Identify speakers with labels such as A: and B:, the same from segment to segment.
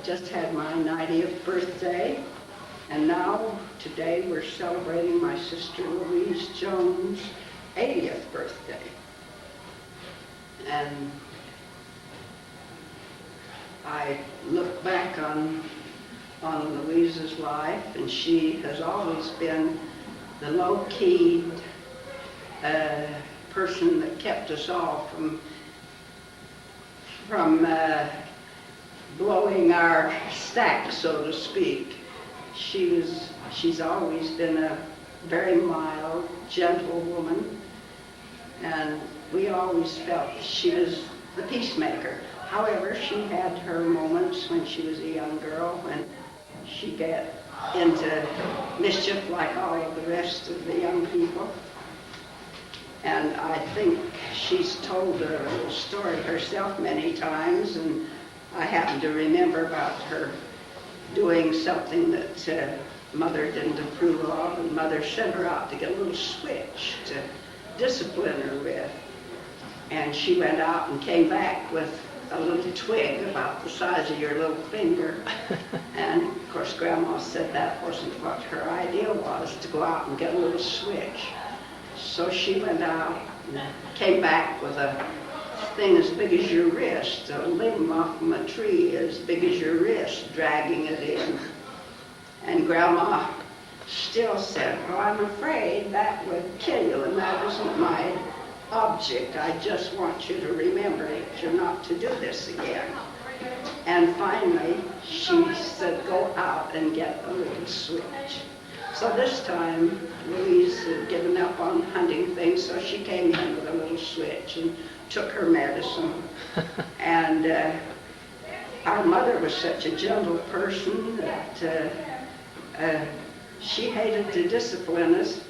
A: just had my 90th birthday, and now, today, we're celebrating my sister Louise Jones' 80th birthday. And I look back on Louise's life, and she has always been the low-key person that kept us all from blowing our stack, so to speak. She's always been a very mild, gentle woman, and we always felt she was the peacemaker. However, she had her moments when she was a young girl when she got into mischief like all of the rest of the young people. And I think she's told a little story herself many times, and I happen to remember about her doing something that Mother didn't approve of, and Mother sent her out to get a little switch to discipline her with. And she went out and came back with a little twig about the size of your little finger. And of course Grandma said that wasn't what her idea was, to go out and get a little switch. So she went out and came back with a thing as big as your wrist, a limb off from a tree as big as your wrist, dragging it in. And Grandma still said, well, I'm afraid that would kill you, and that isn't my object. I just want you to remember that you're not to do this again. And finally, she said, go out and get a little switch. So this time, Louise had given up on hunting things, so she came in with a little switch and took her medicine. And our mother was such a gentle person that she hated to discipline us.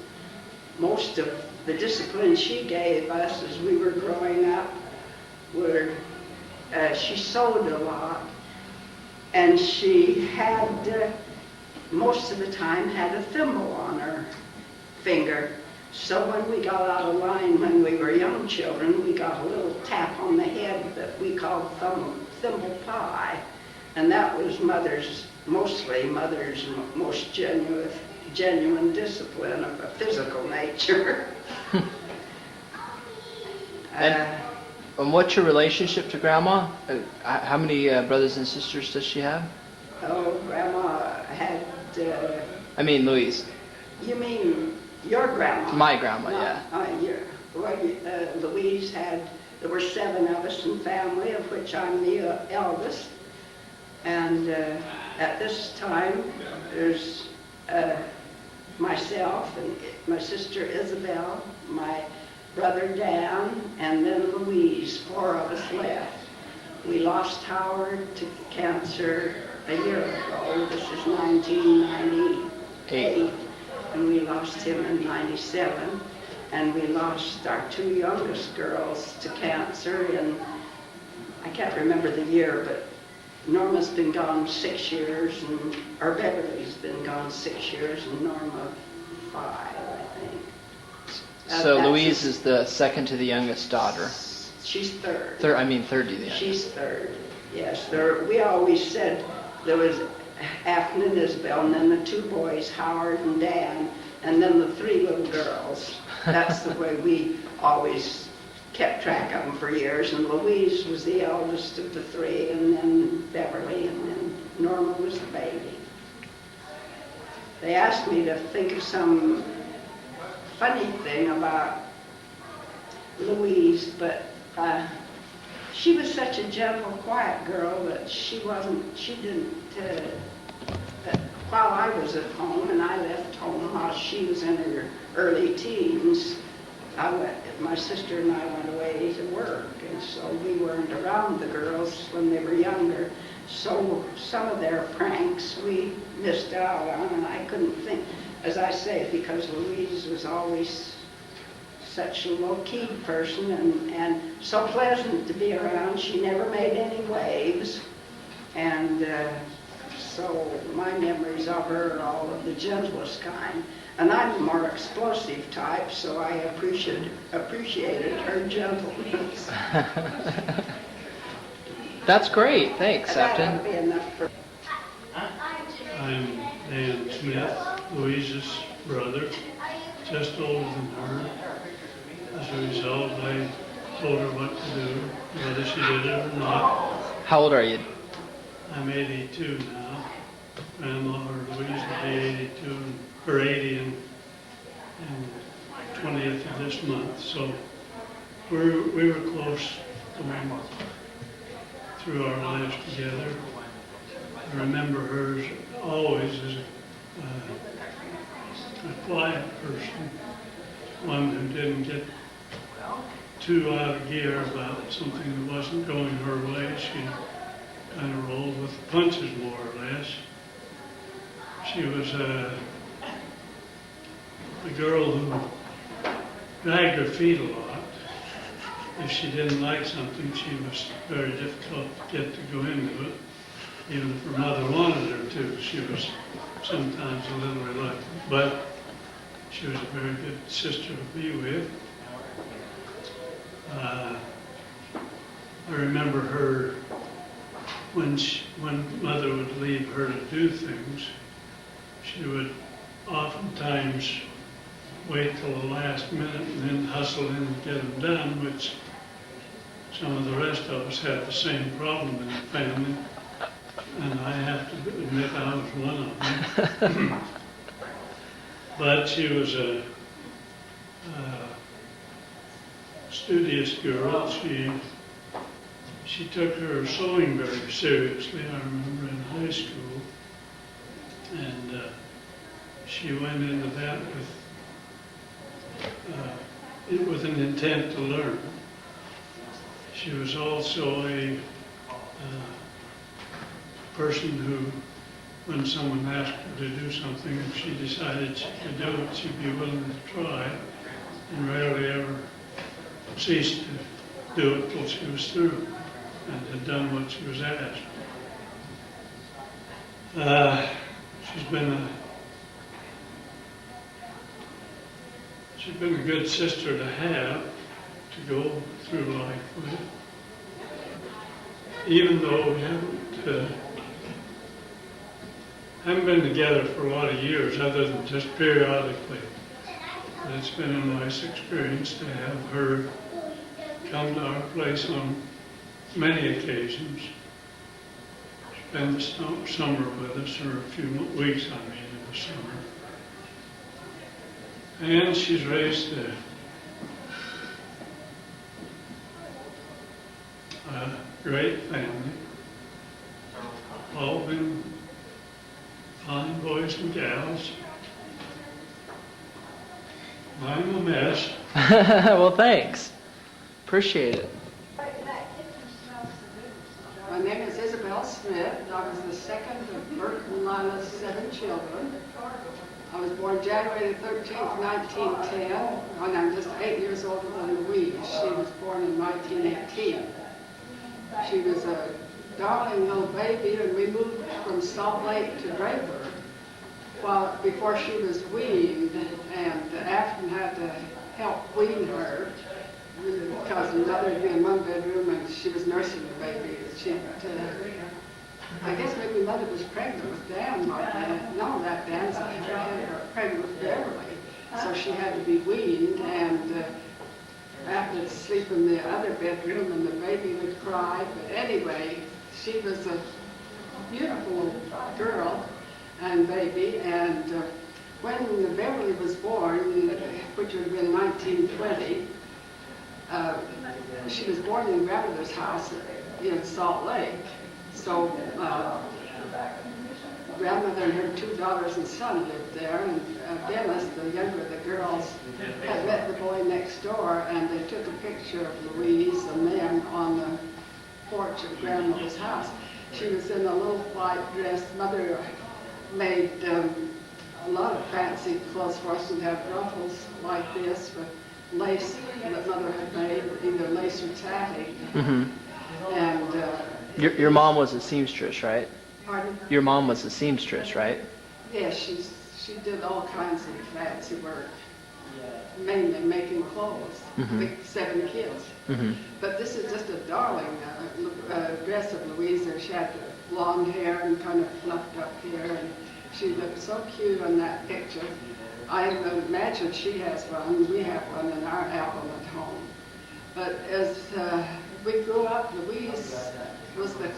A: Most of the discipline she gave us as we were growing up were, she sewed a lot, and she had, most of the time, had a thimble on her finger. So when we got out of line when we were young children, we got a little tap on the head that we called thimble pie. And that was mostly Mother's most genuine discipline of a physical nature.
B: And what's your relationship to Grandma? How many brothers and sisters does she have?
A: Oh, Grandma had...
B: I mean Louise.
A: You mean your grandma?
B: My grandma, yeah.
A: Louise had... There were 7 of us in family, of which I'm the eldest. And at this time, there's myself and my sister Isabel, my brother Dan, and then Louise, 4 of us left. We lost Howard to cancer a year ago. This is 1998. And we lost him in 97. And we lost our 2 youngest girls to cancer in, I can't remember the year, but Norma's been gone 6 years, or Beverly's been gone 6 years, and Norma 5, I think.
B: So Louise is the second to the youngest daughter.
A: She's third.
B: Third to the youngest.
A: She's third, yes. We always said there was Afton and Isabel, and then the 2 boys, Howard and Dan, and then the 3 little girls. That's the way we always kept track of them for years. And Louise was the eldest of the 3, and then Beverly, and then Norma was the baby. They asked me to think of some funny thing about Louise, but she was such a gentle, quiet girl that while I was at home and I left home while she was in her early teens, my sister and I went away to work, and so we weren't around the girls when they were younger. So some of their pranks we missed out on, and I couldn't think, as I say, because Louise was always such a low-key person and so pleasant to be around. She never made any waves, and so my memories of her are all of the gentlest kind. And I'm a more explosive type, so I appreciated her gentleness.
B: That's great. Thanks,
A: That
B: Afton.
A: ought to be enough for
C: Smith, Louise's brother, just older than her. As a result, I told her what to do, whether she did it or not.
B: How old are you?
C: I'm 82 now. Grandma or Louise will be 82, or 80 and 20th of this month. So we were close going through our lives together. I remember her always as a quiet person, one who didn't get too out of gear about something that wasn't going her way. She kind of rolled with the punches, more or less. She was a girl who dragged her feet a lot. If she didn't like something, she was very difficult to get to go into it. Even if her mother wanted her to, she was sometimes a little reluctant. But she was a very good sister to be with. I remember her when Mother would leave her to do things, she would oftentimes wait till the last minute and then hustle in and get them done, which some of the rest of us had the same problem in the family, and I have to admit I was one of them. But she was a studious girl. She took her sewing very seriously, I remember in high school, and she went into that with an intent to learn. She was also a person who, when someone asked her to do something, if she decided she could do it, she'd be willing to try, and rarely ever ceased to do it till she was through and had done what she was asked. She's been a good sister to have, to go through life with. Even though we haven't been together for a lot of years, other than just periodically. But it's been a nice experience to have her come to our place on many occasions, spend the summer with us, or a few weeks, I mean, in the summer. And she's raised a great family, all been fine boys and gals. I'm a mess.
B: Well, thanks. Appreciate it.
A: My name is Isabel Smith. I was the second of Bert and Lila's 7 children. I was born January 13th, 1910, and I'm just 8 years older than Louise. She was born in 1918. She was a darling little baby, and we moved from Salt Lake to Draper before she was weaned, and Afton had to help wean her because Mother would be in one bedroom and she was nursing the baby. I guess maybe Mother was pregnant with Dan by then. No, that Dan's pregnant with Beverly, so she had to be weaned, and Afton would sleep in the other bedroom and the baby would cry. But anyway, she was a beautiful girl and baby, and when Beverly was born, which would have been 1920, she was born in grandmother's house in Salt Lake. So grandmother and her 2 daughters and son lived there, and Dennis, the younger of the girls, had met the boy next door, and they took a picture of Louise and them on the porch of grandmother's house. She was in a little white dress. Mother made a lot of fancy clothes for us, and have ruffles like this with lace that Mother had made, either lace or tatting.
B: Mm-hmm.
A: And
B: Your mom was a seamstress, right?
A: pardon?
B: Your mom was a seamstress, right?
A: Yes, she did all kinds of fancy work, mainly making clothes.
B: Mhm.
A: With 7 kids.
B: Mm-hmm.
A: But this is just a darling dress of Louise. She had long hair and kind of fluffed up hair, and She looked so cute on that picture. I imagine she has one. We have one in our album at home. But as we grew up, Louise was the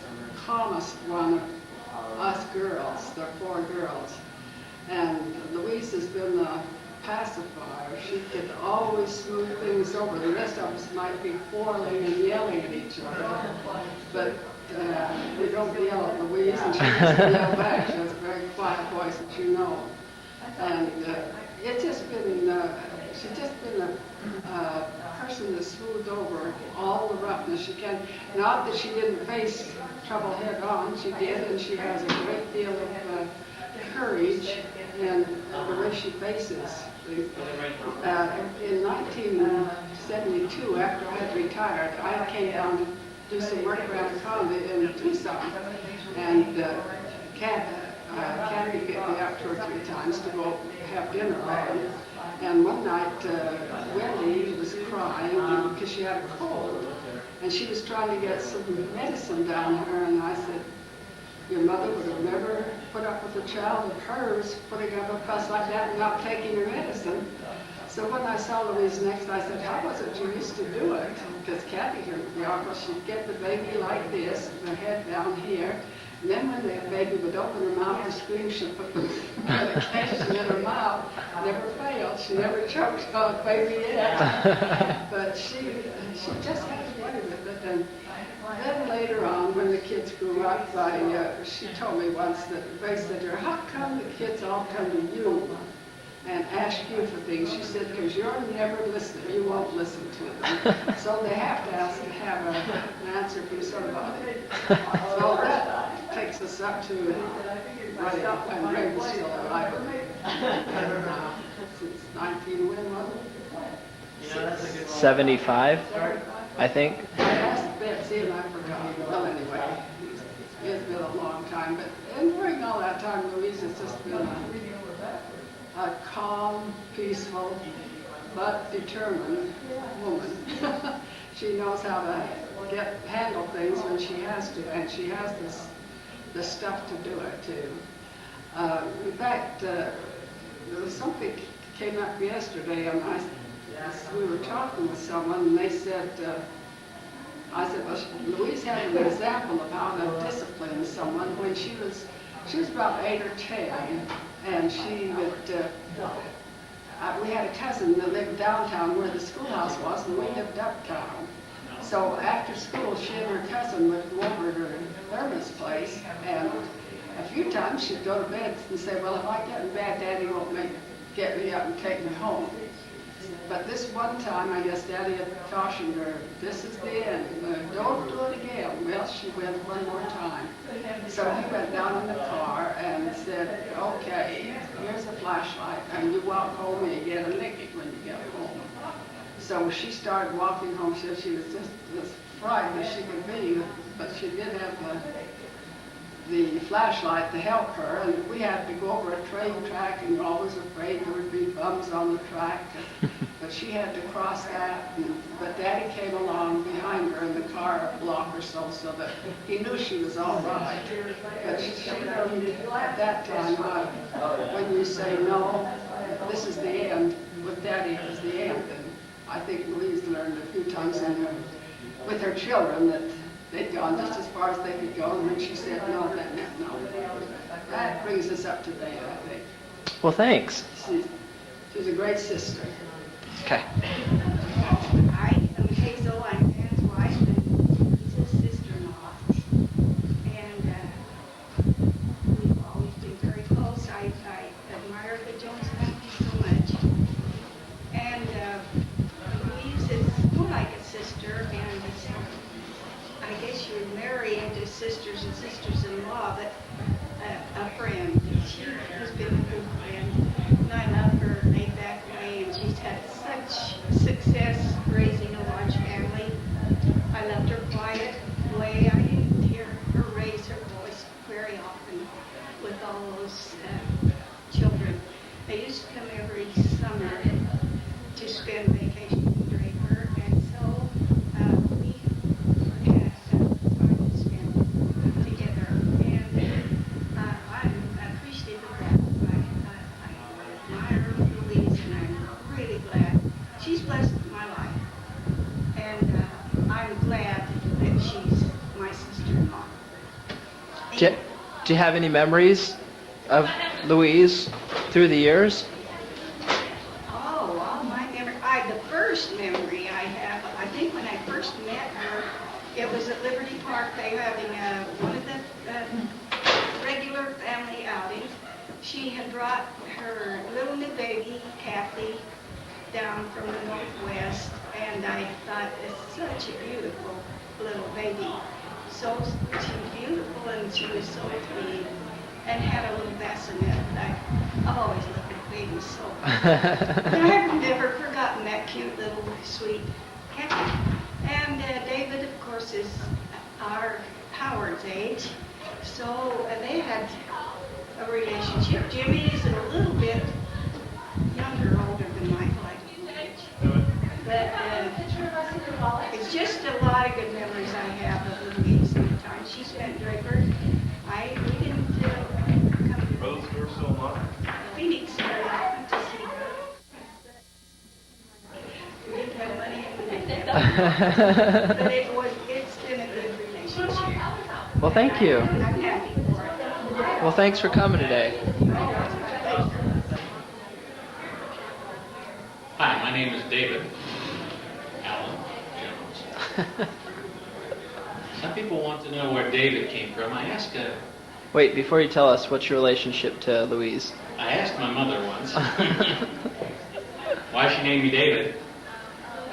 A: calmest one of us girls. There are 4 girls. And Louise has been the pacifier. She could always smooth things over. The rest of us might be quarreling and yelling at each other. But we don't yell at Louise, and she doesn't yell back. She has a very quiet voice, as you know. And it's just been, she's just been a person that smoothed over all the roughness she can. Not that she didn't face trouble head on, she did, and she has a great deal of courage in the way she faces things. In 1972, after I had retired, I came down to do some work around the county in Tucson, and Kathy picked me up 2 or 3 times to go have dinner with him. And one night, Wendy was crying because she had a cold, and she was trying to get some medicine down her, and I said, your mother would have never put up with a child of hers putting up a fuss like that and not taking her medicine. So when I saw Louise next, I said, how was it you used to do it? Because Kathy here at the office, she'd get the baby like this, the head down here, and then when the baby would open her mouth to scream, she'd put the medication in her mouth. Never failed. She never choked on baby yet. But she just had a way with it. And then later on, when the kids grew up, she told me once that they said to her, how come the kids all come to you and ask you for things? She said, because you're never listening. You won't listen to them. So they have to have an answer from somebody. So that takes us up to Ray, and Ray was still alive since 19 when was it?
B: 75, I think.
A: I asked Betsy and I forgot. Well, anyway, it's been a long time. And during all that time, Louise has just been a calm, peaceful, but determined woman. She knows how to handle things when she has to, and she has the stuff to do it too. In fact, there was something came up yesterday, and we were talking with someone, and they said, I said, well, Louise had an example of how to discipline someone when she was about 8 or 10, and she would, we had a cousin that lived downtown where the schoolhouse was, and we lived uptown. So after school, she and her cousin would go over to Irma's place, and a few times she'd go to bed and say, well, if I get in bed, Daddy won't get me up and take me home. But this one time, I guess Daddy had cautioned her, this is the end, don't do it again. Well, she went one more time. So he went down in the car and said, okay, here's a flashlight, and you walk home and you get a licking when you get home. So she started walking home. She said she was just as frightened as she could be, but she did have the flashlight to help her, and we had to go over a train track, and we were always afraid there would be bums on the track, but she had to cross that, but Daddy came along behind her in the car a block or so that he knew she was all right. But she learned at that time, when you say no, this is the end, with Daddy it was the end, and I think Louise learned a few times with her children that they'd gone just as far as they could go, and when she said no, that meant no. That brings us up to date, I think.
B: Well, thanks.
A: She's a great sister.
B: Okay.
D: Hi, I'm Hazel. I'm Dan's wife, and he's his sister-in-law. And we've always been very close. I admire the Jones family so much. And Louise is more like a sister, and I guess you would marry into sisters and sisters-in-law, but a friend. She has been a good friend, and I love her laid-back way, and she's had such success raising a large family. I loved her quiet way. I didn't hear her raise her voice very often with all those children. I used to come every summer to spend vacation with Draper, and so we had time to spend together. And I'm appreciative of that. glad. She's blessed my life. And I'm glad that she's my sister-in-law.
B: Do you, do you have any memories of Louise through the years?
D: Oh, all my memory. The first memory I have, I think when I first met her, it was at Liberty Park. They were having one of the regular family outings. She had brought her little new baby, Kathy, down from the Northwest, and I thought, it's such a beautiful little baby. So she's beautiful, and she was so clean, and had a little bassinet. I've always looked at babies so. I've never forgotten that cute little sweet Kathy. And David, of course, is our Howard's age, so they had a relationship. Jimmy is a little bit younger, older than Michael, I think. But it's just a lot of good memories I have of Louise and the time she spent Draper. We didn't come to
E: Both were still alive.
D: Phoenix very often to see her. We didn't have money and we didn't have but it's been a good relationship.
B: Well, thank you.
D: I'm happy for it.
B: Well, thanks for coming today.
F: Hi, my name is David Allen Jones. Some people want to know where David came from.
B: Wait, before you tell us, what's your relationship to Louise?
F: I asked my mother once why she named me David.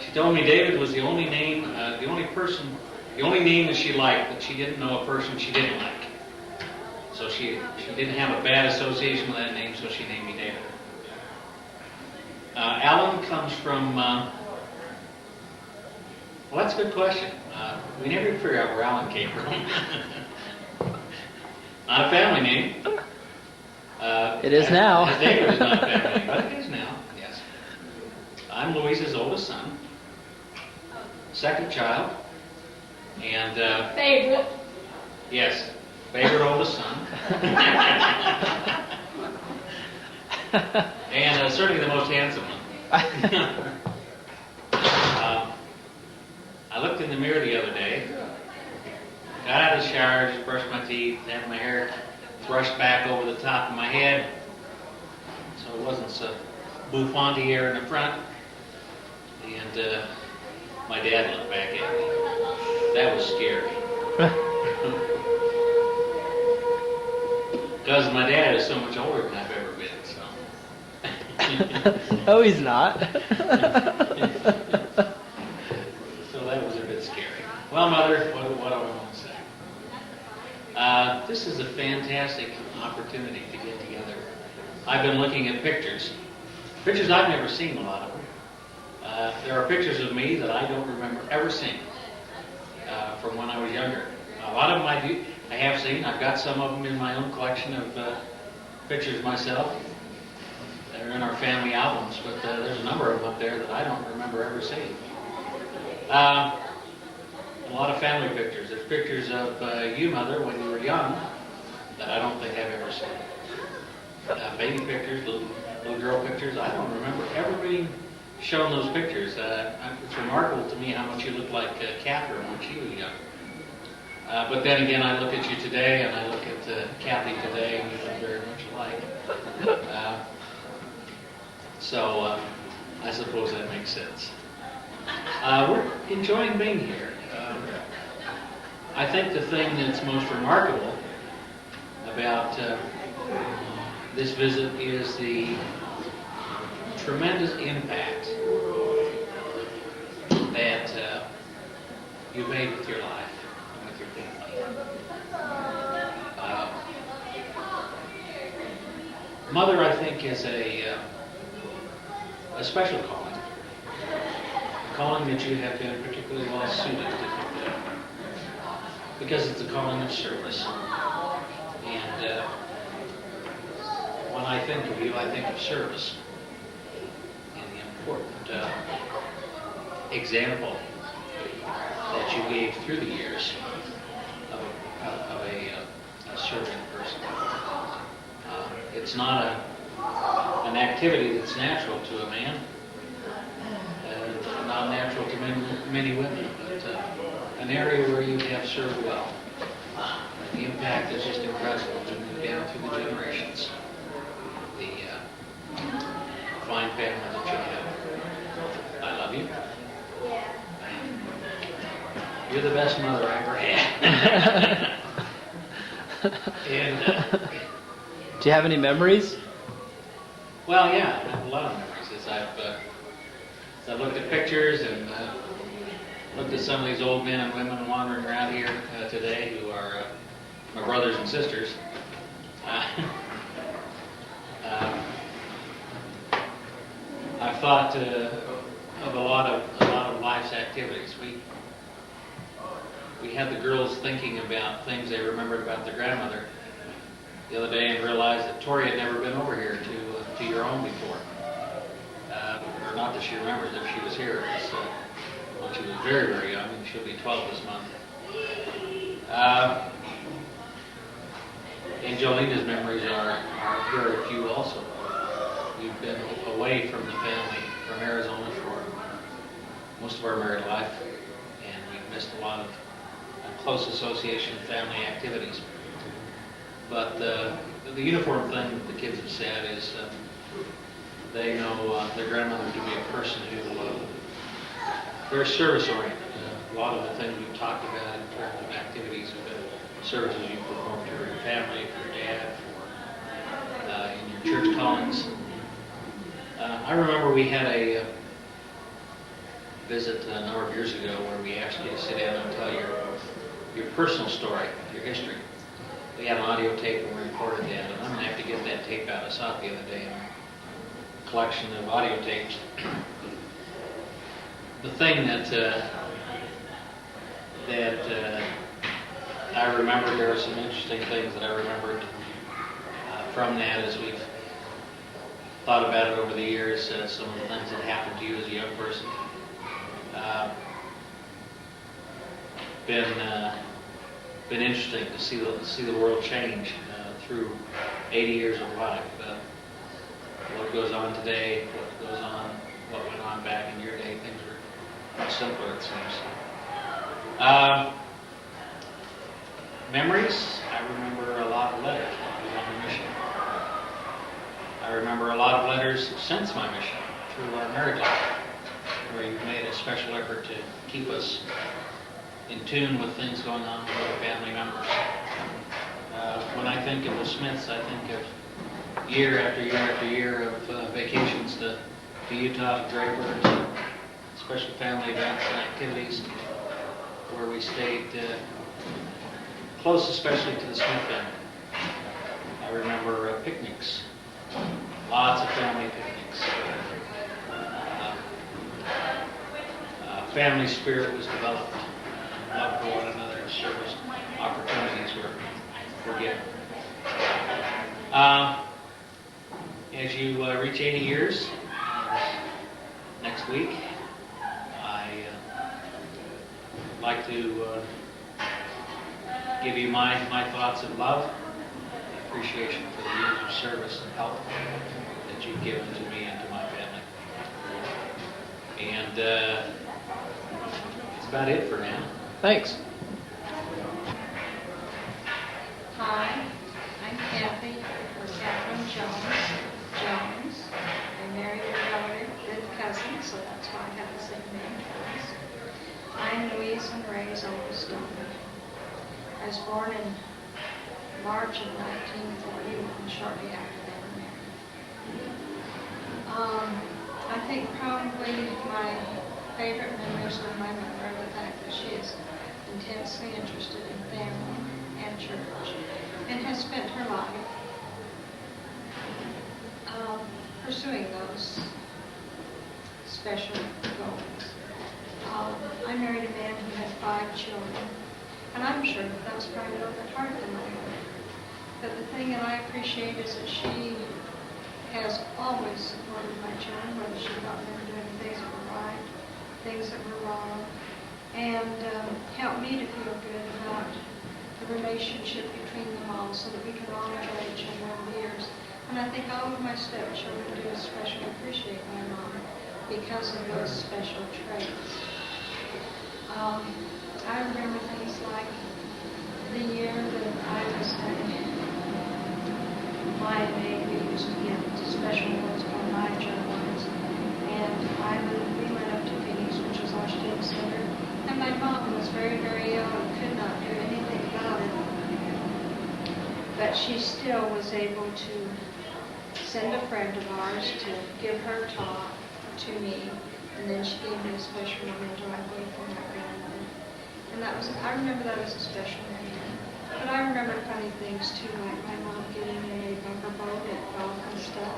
F: She told me David was the only name, the only name that she liked, but she didn't know a person she didn't like. So she didn't have a bad association with that name, so she named me David. Alan comes from, well, that's a good question. We never figure out where Alan came from. Not a family name.
B: It is now.
F: As David is not a family name, but it is now, yes. I'm Louise's oldest son, second child, and...
G: Favorite.
F: Yes, favorite oldest son. And certainly the most handsome one. I looked in the mirror the other day, got out of the shower, just brushed my teeth, had my hair brushed back over the top of my head, so it wasn't so bouffanty here in the front. And my dad looked back at me. That was scary. Because my dad is so much older than I've ever been, so.
B: No, he's not.
F: So that was a bit scary. Well, Mother, what do I want to say? This is a fantastic opportunity to get together. I've been looking at pictures I've never seen, a lot of them. There are pictures of me that I don't remember ever seeing from when I was younger. A lot of them I have seen. I've got some of them in my own collection of pictures myself. They're in our family albums, but there's a number of them up there that I don't remember ever seeing. A lot of family pictures. There's pictures of you, Mother, when you were young that I don't think I've ever seen. Baby pictures, little girl pictures. I don't remember ever being shown those pictures. It's remarkable to me how much you look like Catherine when she was young. But then again, I look at you today, and I look at Kathy today, and you look very much alike. So I suppose that makes sense. We're enjoying being here. I think the thing that's most remarkable about this visit is the tremendous impact that you've made with your life and with your family. Mother, I think, is a special calling. A calling that you have been particularly well suited to fulfill. Because it's a calling of service. And when I think of you, I think of service. And the important example that you gave through the years of a serving person. It's not an activity that's natural to a man. many women, but an area where you have served well. The impact is just incredible, moving down through the generations. The fine family that you have. I love you. You're the best mother I ever had. And
B: Do you have any memories?
F: well, yeah, I have a lot of memories as I've looked at pictures and looked at some of these old men and women wandering around here today who are my brothers and sisters. I've thought of a lot of life's activities. We had the girls thinking about things they remembered about their grandmother the other day and realized that Tori had never been over here to your home before. Or not that she remembers if she was here. It was, when she was very, very young, and she'll be 12 this month. And Jolina's memories are very few also. We've been away from the family, from Arizona for most of our married life, and we've missed a lot of close association family activities. But the uniform thing that the kids have said is they know their grandmother to be a person who very service-oriented. A lot of the things we've talked about in terms of activities have been services you performed for your family, for your dad, for in your church callings. I remember we had a visit a number of years ago where we asked you to sit down and tell your personal story, your history. We had an audio tape and we recorded that, and I'm going to have to get that tape out. I saw it the other day in a collection of audio tapes. The thing that I remembered, there were some interesting things that I remembered from that as we've thought about it over the years, some of the things that happened to you as a young person. Been interesting to see the world change through 80 years of life. What goes on today, what went on back in your day, things were much simpler, it seems. Memories, I remember a lot of letters while I was on the mission. I remember a lot of letters since my mission through our married life, where you've made a special effort to keep us in tune with things going on with other family members. When I think of the Smiths, I think of year after year after year of vacations to Utah, to Draper, to special family events and activities where we stayed close, especially to the Smith family. I remember picnics, lots of family picnics. Family spirit was developed. Love for one another and service opportunities were given. As you reach 80 years, next week, I'd like to give you my thoughts of love, appreciation for the years of service and help that you've given to me and to my family. And that's about it for now.
B: Thanks.
E: Hi, I'm Kathy, or Catherine Jones. I married a relative, good cousin, so that's why I have the same name twice. I'm Louise and Ray's oldest daughter. I was born in March of 1941, shortly after they were married. I think probably my favorite memories of my mother are the fact that she is intensely interested in family and church and has spent her life pursuing those special goals. I married a man who had 5 children, and I'm sure that was probably a little bit harder than mine. But the thing that I appreciate is that she has always supported my children, whether she thought they were doing things that were right, things that were wrong, and helped me to feel good about the relationship between them all so that we can all enjoy each other over the years. And I think all of my stepchildren do especially appreciate my mom because of those special traits. I remember things like the year that I was my baby used to get special ones on my journals, and we went up to Phoenix, which was our state center, and my mom was very, very ill and could not do anything about it, but she still was able to send a friend of ours to give her talk to me, and then she gave me a special memento, I believe, for my grandmother. And I remember that as a special moment. But I remember funny things too, like my mom getting in a bumper boat at golf and stuff,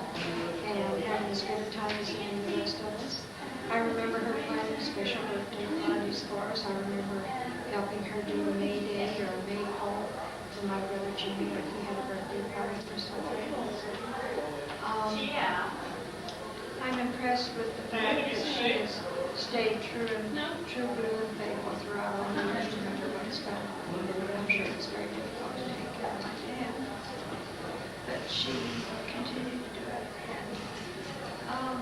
E: and having as good a time as any of the rest of us. I remember her planning special birthday parties for us. I remember helping her do a May Day or a May call for my brother Jimmy when he had a birthday party for something. I'm impressed with the fact that she has stayed true blue and faithful throughout all the years, no matter what's done. I'm sure it's very difficult to take care of my dad, but she continued to do it. And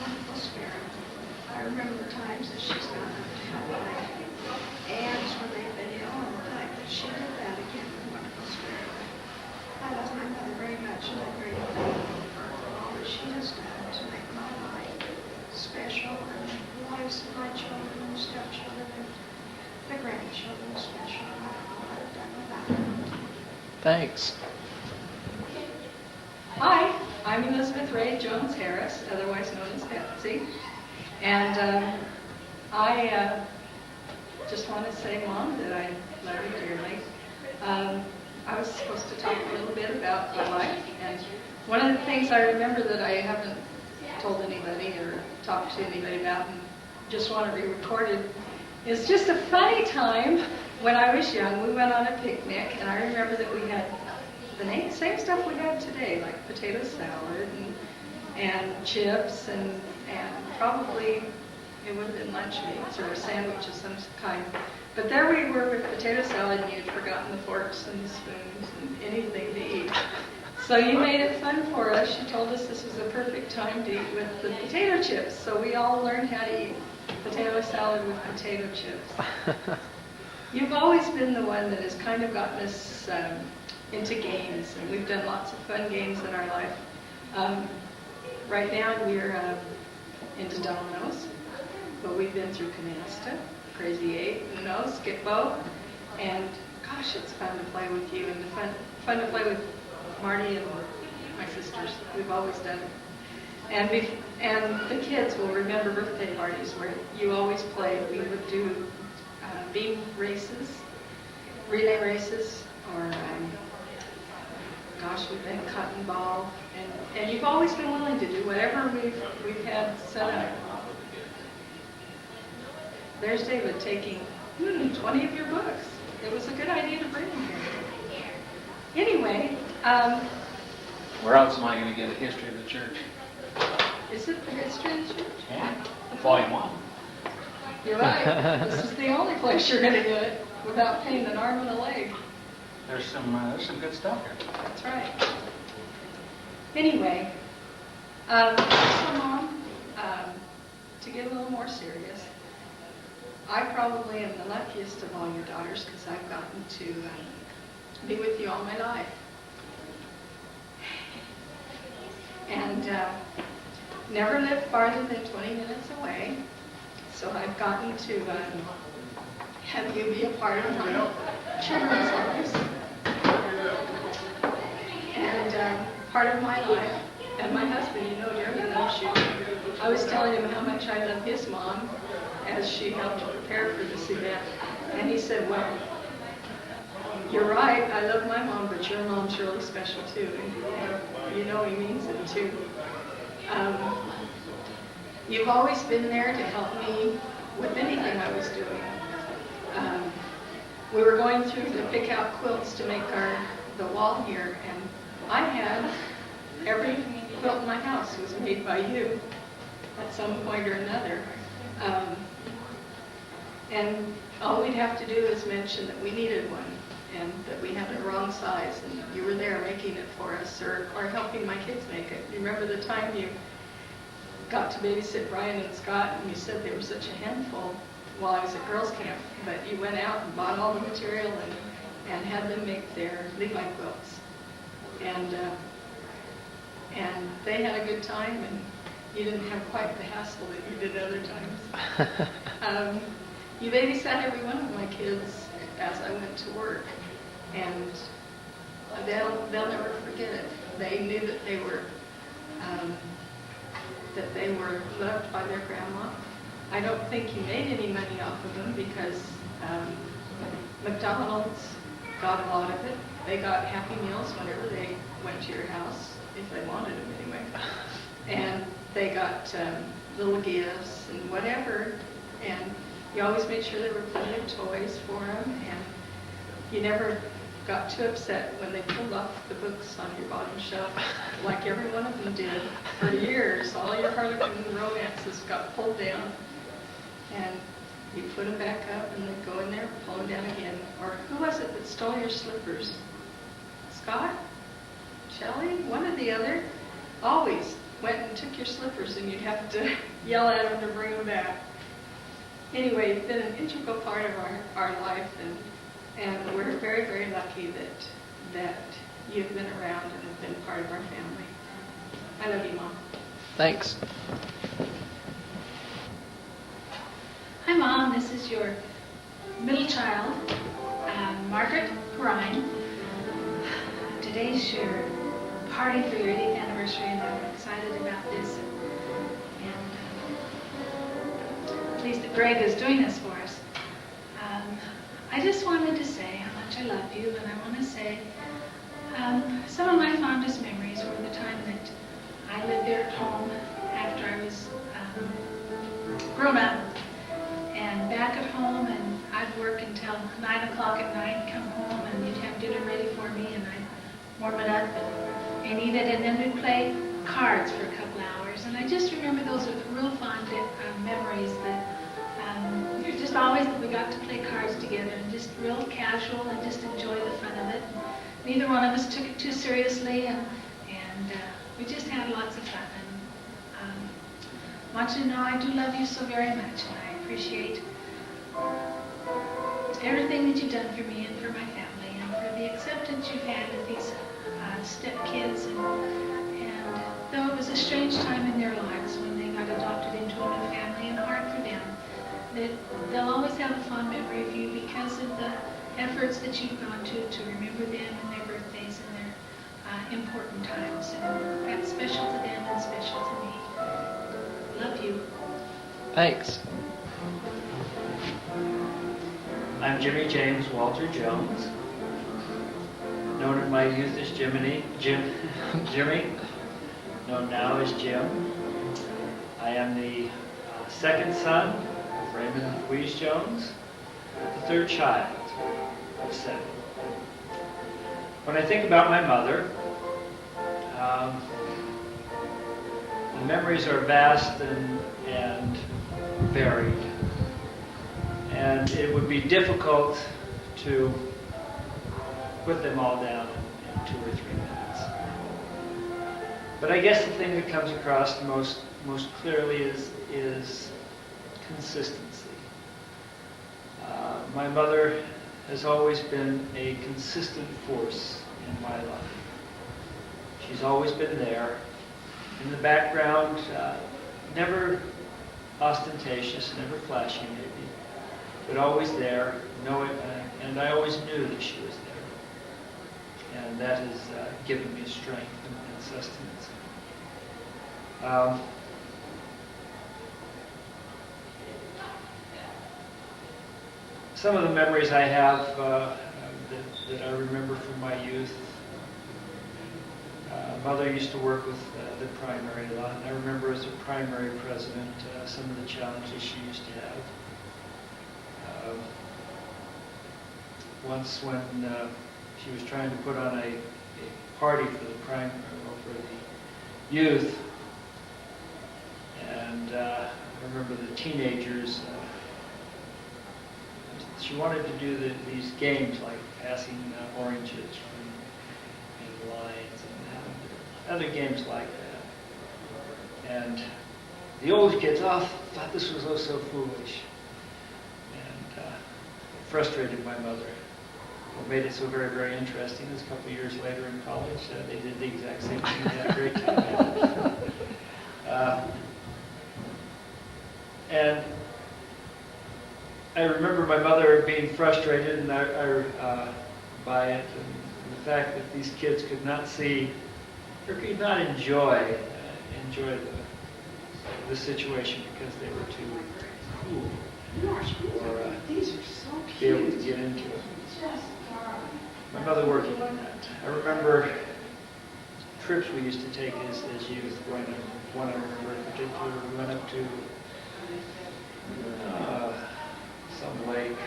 E: wonderful spirit. I remember the times that she's gone up to help my aunts when they've been ill, and the fact that she did that again with wonderful spirit. I love my mother very much, and I'm very thankful for all that she has done to make my life special, and the lives of my children and stepchildren and the grandchildren special. I don't know what I've done without her.
B: Thanks.
G: Hi, I'm Elizabeth Ray Jones Harris, otherwise known as Betsy, and I just want to say, Mom, that I love you dearly. I was supposed to talk a little bit about my life, and one of the things I remember that I haven't told anybody or talked to anybody about and just want to re-recorded is just a funny time when I was young. We went on a picnic, and I remember that we had the same stuff we have today, like potato salad and chips and probably it would have been lunch meats or a sandwich of some kind. But there we were with potato salad, and you'd forgotten the forks and the spoons and anything to eat. So you made it fun for us. You told us this was a perfect time to eat with the potato chips. So we all learned how to eat potato salad with potato chips. You've always been the one that has kind of gotten us into games, and we've done lots of fun games in our life. Right now we're into dominoes, but we've been through canasta, Crazy 8, Skip-Bo, and gosh, it's fun to play with you, and fun to play with Marty and my sisters. We've always done it. And the kids will remember birthday parties where you always played. We would do beam races, relay races, or gosh, we've been cotton ball, and you've always been willing to do whatever we've had set up. There's David taking 20 of your books. It was a good idea to bring them here. Anyway,
F: Where else am I going to get a history of the church?
G: is it the history of the church?
F: Yeah, volume 1.
G: You're right. This is the only place you're going to get it without paying an arm and a leg.
F: There's some good stuff here.
G: That's right. Anyway, so Mom, to get a little more serious, I probably am the luckiest of all your daughters because I've gotten to be with you all my life. And never lived farther than 20 minutes away. So I've gotten to have you be a part of my children's lives. And part of my life. And my husband, dearly loves you. I was telling him how much I love his mom as she helped prepare for this event. And he said, well, you're right, I love my mom, but your mom's really special too. And he means it too. You've always been there to help me with anything I was doing. We were going through to pick out quilts to make the wall here, and I had every quilt in my house was made by you at some point or another. And all we'd have to do is mention that we needed one and that we had the wrong size, and you were there making it for us or helping my kids make it. You remember the time you got to babysit Brian and Scott, and you said they were such a handful while I was at girls' camp, but you went out and bought all the material and had them make their Levi quilts. And they had a good time, and you didn't have quite the hassle that you did other times. You babysat every one of my kids as I went to work, and they'll never forget it. They knew that they were loved by their grandma. I don't think you made any money off of them because McDonald's got a lot of it. They got Happy Meals whenever they went to your house, if they wanted them anyway. And they got little gifts and whatever. And you always made sure there were plenty of toys for them. And you never got too upset when they pulled off the books on your bottom shelf, like every one of them did for years. All your Harlequin romances got pulled down, and you put them back up, and they'd go in there, pull them down again. Or who was it that stole your slippers? Scott? Shelley? One or the other? Always went and took your slippers, and you'd have to yell at them to bring them back. Anyway, you've been an integral part of our life, and we're very, very lucky that you've been around and have been part of our family. I love you, Mom.
B: Thanks.
H: Hi, Mom. This is your middle child, Margaret Ryan. Today's your party for your 80th anniversary, and I'm excited about this. And pleased that Greg is doing this for us. I just wanted to say how much I love you, and I want to say some of my fondest memories were the time that I lived there at home after I was grown up, and back at home, and I'd work until 9 o'clock at night, come home, and you'd have dinner ready for me, and I'd warm it up and eat it, and then we'd play cards for a couple hours. And I just remember those with real fond memories that just always that we got to play cards together, and just real casual, and just enjoy the fun of it. Neither one of us took it too seriously, and we just had lots of fun. And I want you to know I do love you so very much, and I appreciate everything that you've done for me and for my family, and for the acceptance you've had of these stepkids. And though it was a strange time in their lives when they got adopted into a new family, and hard for them, that they'll always have a fond memory of you because of the efforts that you've gone to remember them and their birthdays and their important times. And that's special to them and special to me. Love you.
B: Thanks.
F: I'm Jimmy James Walter Jones, known in my youth as Jimmy, known now as Jim. I am the second son of Raymond and Louise Jones, the third child of 7. When I think about my mother, the memories are vast and varied. And it would be difficult to put them all down in 2 or 3 minutes. But I guess the thing that comes across most clearly is consistency. My mother has always been a consistent force in my life. She's always been there in the background, never ostentatious, never flashy maybe, but always there, and I always knew that she was there. And that has given me strength and sustenance. Some of the memories I have that I remember from my youth, Mother used to work with the primary a lot, and I remember as a primary president some of the challenges she used to have. Once when she was trying to put on a party for the for the youth, and I remember the teenagers. She wanted to do these games like passing oranges in lines and other games like that. And
I: the older kids all thought this was oh so foolish, and frustrated my mother. What made it so very, very interesting is a couple of years later in college, they did the exact same thing and had a great time at it. And I remember my mother being frustrated and by it, and the fact that these kids could not see or could not enjoy the situation because they were too cool or
A: These are so
I: to be able to get into it. My mother working on that. I remember trips we used to take as youth. One I remember in particular, we went up to some lake.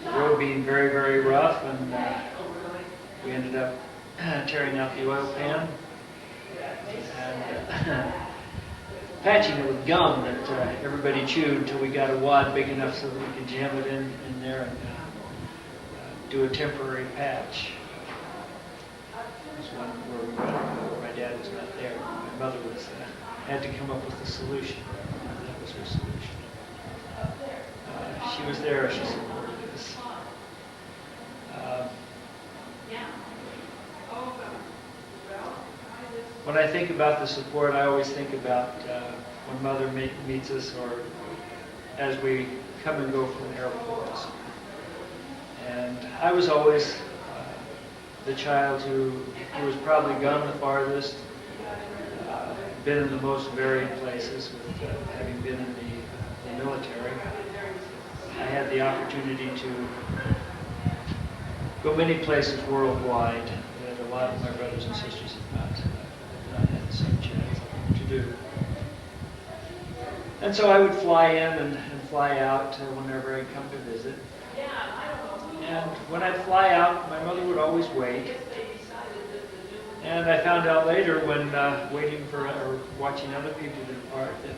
I: The road being very, very rough, and we ended up tearing out the oil pan and patching it with gum that everybody chewed until we got a wad big enough so that we could jam it in there and do a temporary patch. It was one where we went where my dad was not there. My mother had to come up with a solution. That was her solution. She was there. She supported us. When I think about the support, I always think about when Mother meets us or as we come and go from airports. And I was always the child who was probably gone the farthest, been in the most varied places, with having been in the military. I had the opportunity to go many places worldwide that a lot of my brothers and sisters have not had the same chance to do. And so I would fly in and fly out whenever I'd come to visit. And when I'd fly out, my mother would always wait. And I found out later when waiting for or watching other people depart that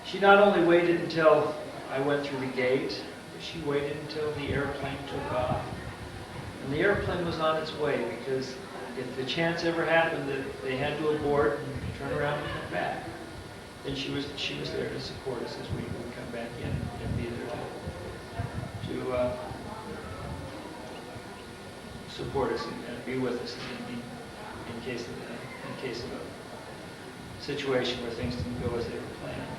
I: she not only waited until I went through the gate, but she waited until the airplane took off. And the airplane was on its way, because if the chance ever happened that they had to abort and turn around and come back, then she was there to support us as we would come back in and be there to support us and be with us in case of a situation where things didn't go as they were planned.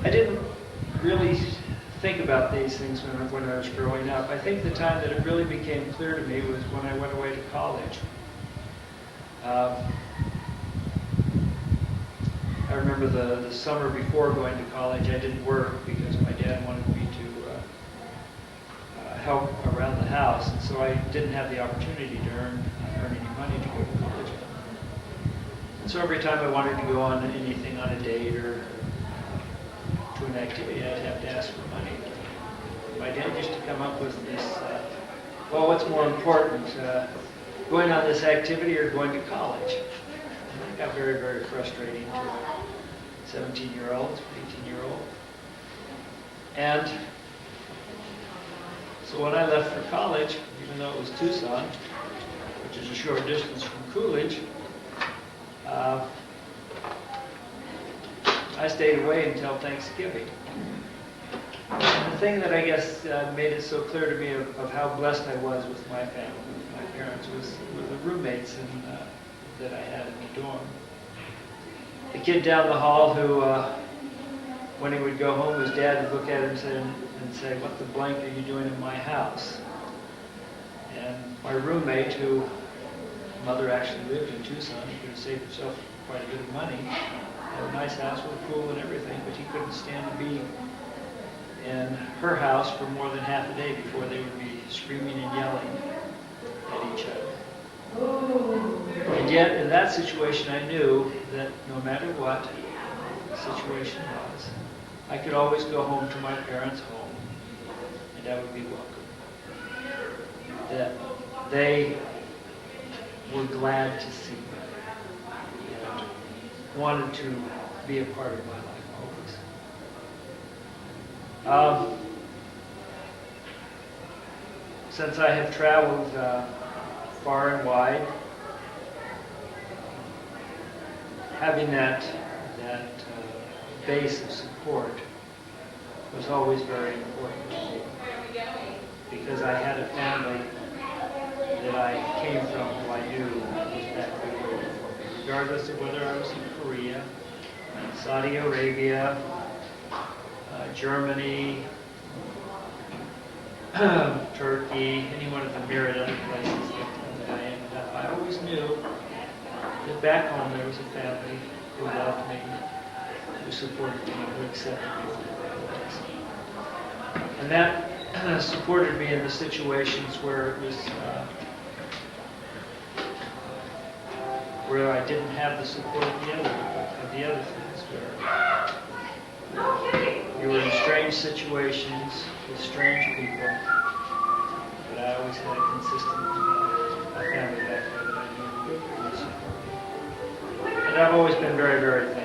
I: I didn't really think about these things when I was growing up. I think the time that it really became clear to me was when I went away to college. I remember the summer before going to college, I didn't work because my dad wanted me to help around the house, and so I didn't have the opportunity to earn any money to go to college. And so every time I wanted to go on anything, on a date or to an activity, I'd have to ask for money. My dad used to come up with this, well, what's more important, going on this activity or going to college? And it got very, very frustrating to a 17-year-old, 18-year-old. And so when I left for college, even though it was Tucson, which is a short distance from Coolidge, I stayed away until Thanksgiving. And the thing that I guess made it so clear to me of how blessed I was with my family, with my parents, were the roommates that I had in the dorm. The kid down the hall who, when he would go home, his dad would look at him and say, "What the blank are you doing in my house?" And my roommate, who mother actually lived in Tucson, he could have saved himself quite a bit of money, had a nice house with a pool and everything, but he couldn't stand to be in her house for more than half a day before they would be screaming and yelling at each other. And yet, in that situation, I knew that no matter what the situation was, I could always go home to my parents' home, and I would be welcome. That they were glad to see me and wanted to be a part of my life always. Since I have traveled far and wide. Having that base of support was always very important to me, because I had a family that I came from who I knew was that good for me, regardless of whether I was in Korea, Saudi Arabia, Germany, Turkey, any one of the myriad other places that I ended up. I always knew that back home there was a family who loved me, who supported me, who accepted me for who I was. And that supported me in the situations where it was where I didn't have the support of the other things, where you were in strange situations with strange people, but I always had a consistent family back there that I knew would support me. And I've always been very, very thankful.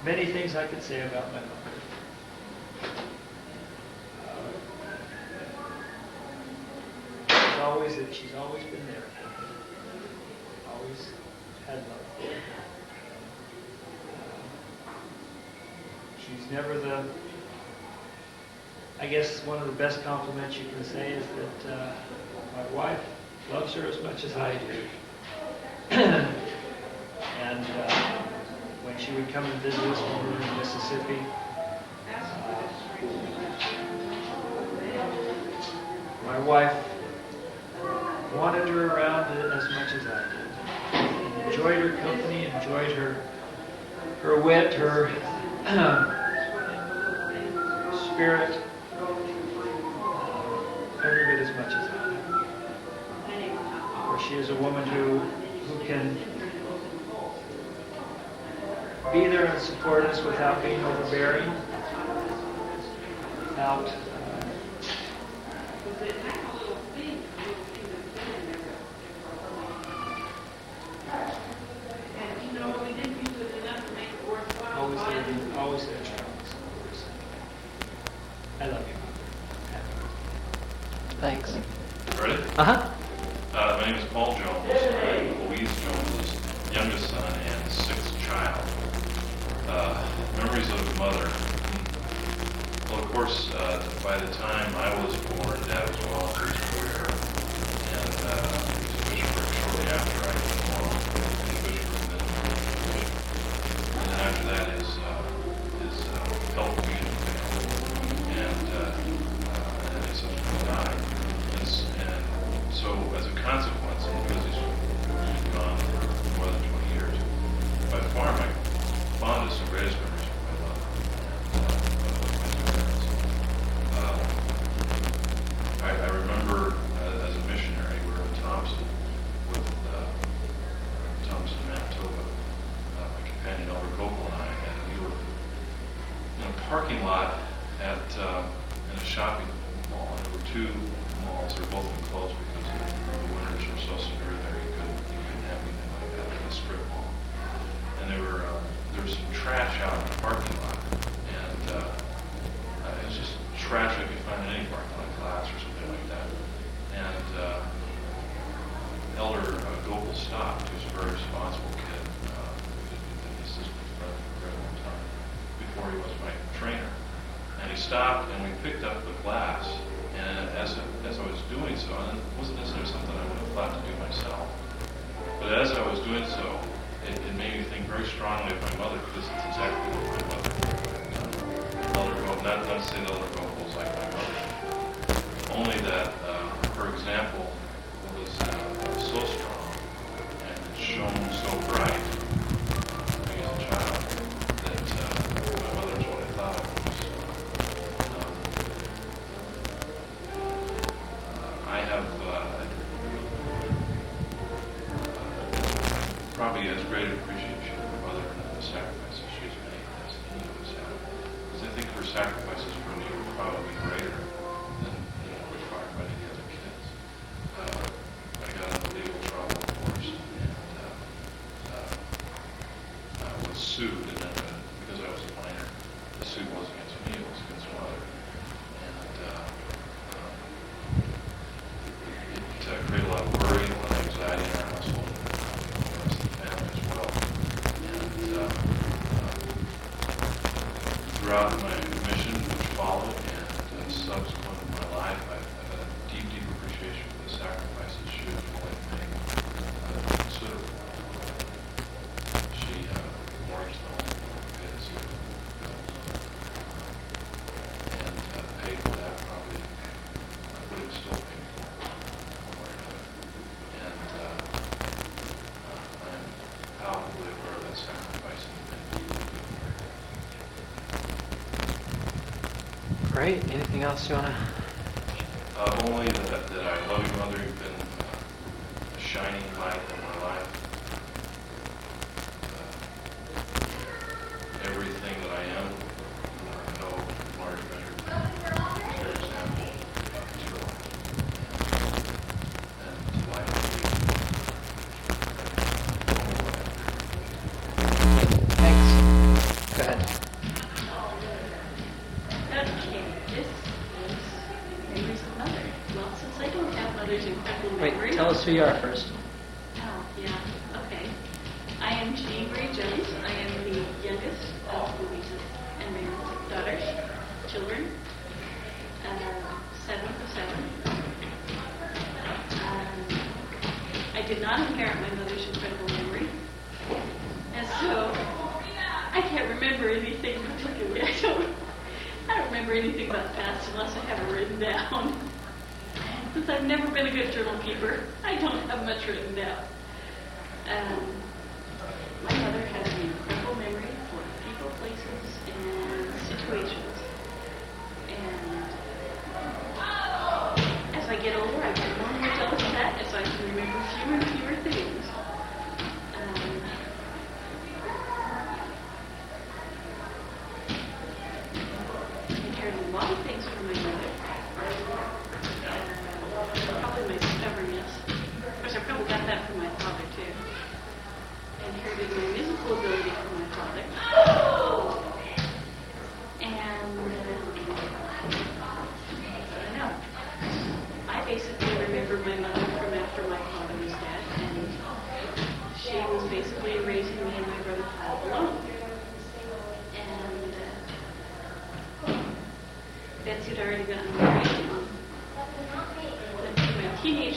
I: Many things I could say about my mother. She's always been there for me. Always had love for me. She's never I guess one of the best compliments you can say is that my wife loves her as much as I do. And when she would come and visit us when we were in Mississippi, my wife wanted her around as much as I did. Enjoyed her company, enjoyed her wit, her spirit, every bit as much as I do. For she is a woman who can be there and support us without being overbearing, without always there strong support us. I love you.
B: Thanks.
J: Ready?
B: Uh-huh.
J: My name is Paul Jones. I'm Louise Jones' youngest son and sixth child. Memories of mother. Well, of course, by the time I was born, Dad was well into his career, and he was a bishop shortly after I came along. He was a bishop, and then after that, his health began to fail, and he subsequently died. And so, as a consequence, because he's gone for more than 20 years, by far my fondest and greatest memories of my mother and my parents. I remember as a missionary, we were in Thompson with Thompson, Manitoba. My companion Elder Gopal and I, and we were in a parking lot in a shopping mall. And there were two malls. They were both enclosed because the winters were so severe there. You couldn't have anything like that in a strip mall. And there was some trash out in the parking lot, and it was just trash like you find in any parking lot, glass or something like that. And Elder Gopal stopped. He was a very responsible kid. He's just been friend for a very long time before he was my trainer. And he stopped, and we picked up the glass. And as I was doing so, and it wasn't necessarily something I would have thought to do myself, but as I was doing so, it made me think very strongly of my mother, because it's exactly what my mother did. Elder Gopal, not to say that Elder Gopal was like my mother, only that her example was so strong and shone so bright as a child that my mother is what I thought of was. I have probably as great an appreciation of my mother and the sacrifices she's made as any of us have. Because I think her sacrifices for me were probably greater than required by any other kids. I got into legal trouble, of course, and I was sued, and then because I was a minor, the suit wasn't against me, it was against my mother. And throughout my mission, which followed, and subsequent in my life, I've had a deep, deep appreciation for the sacrifices she was willing to make. Considerable. She mortgaged the home, paid its bills, and paid for that probably, I believe still paying for it, one way or another. And I'm palpably aware of that sacrifice and deeply, deeply grateful.
B: Great. Anything else you want to?
J: Only that I love you, Mother. You've been a shining light in my life. Everything that I am, I know in large measure, is your example. It's your life. And to light up
B: Thanks. Go ahead.
G: Okay, this is memories of mother. Well, since I don't have mother's incredible
B: Wait,
G: memory.
B: tell us who you are first.
G: Oh, yeah, okay. I am Louise Jones. I am the youngest of Louise's and Mary's daughters, children, 7 of 7. I did not inherit my mother's incredible memory, and so I can't remember anything particularly. I don't remember anything about the past unless I have it written down. Since I've never been a good journal keeper, I don't have much written down. My mother has an incredible memory for people, places, and situations. And as I get older, I get more and more jealous of that as I can remember fewer and fewer things. I inherited a lot of things from my mother. Probably my stubbornness. Of course, I probably got that from my father, too. I inherited my musical ability from my father. And, I don't know. I basically remember my mother from after my father was dead, and she was basically raising me and my brother Paul alone. And Betsy had already gotten married. And my teenage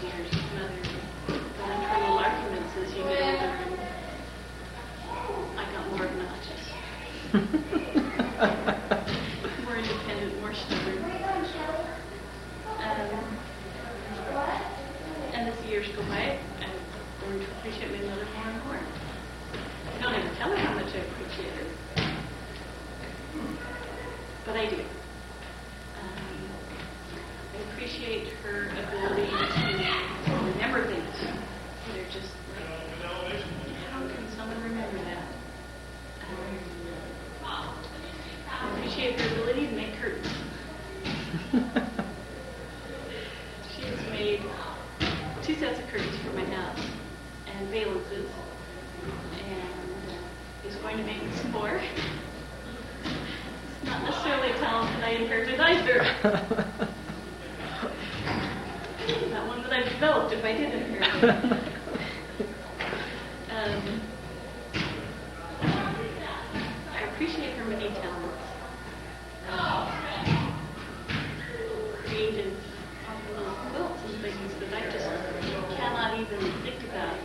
G: years, mother got into little arguments as you get older, and I got more obnoxious. More independent, more stubborn. And as the years go by, I've learned to appreciate my mother more and more. I don't ever tell her how much I appreciate her. But I do. I appreciate her ability to remember things. They're just like, how can someone remember that? I appreciate her ability to make curtains. She has made 2 sets of curtains for my house and valances, and is going to make some more. It's not necessarily a talent that I inherited either. Not one that I've developed if I did inherit it. I appreciate her many talents. Creative little quilts and things that I just cannot even think about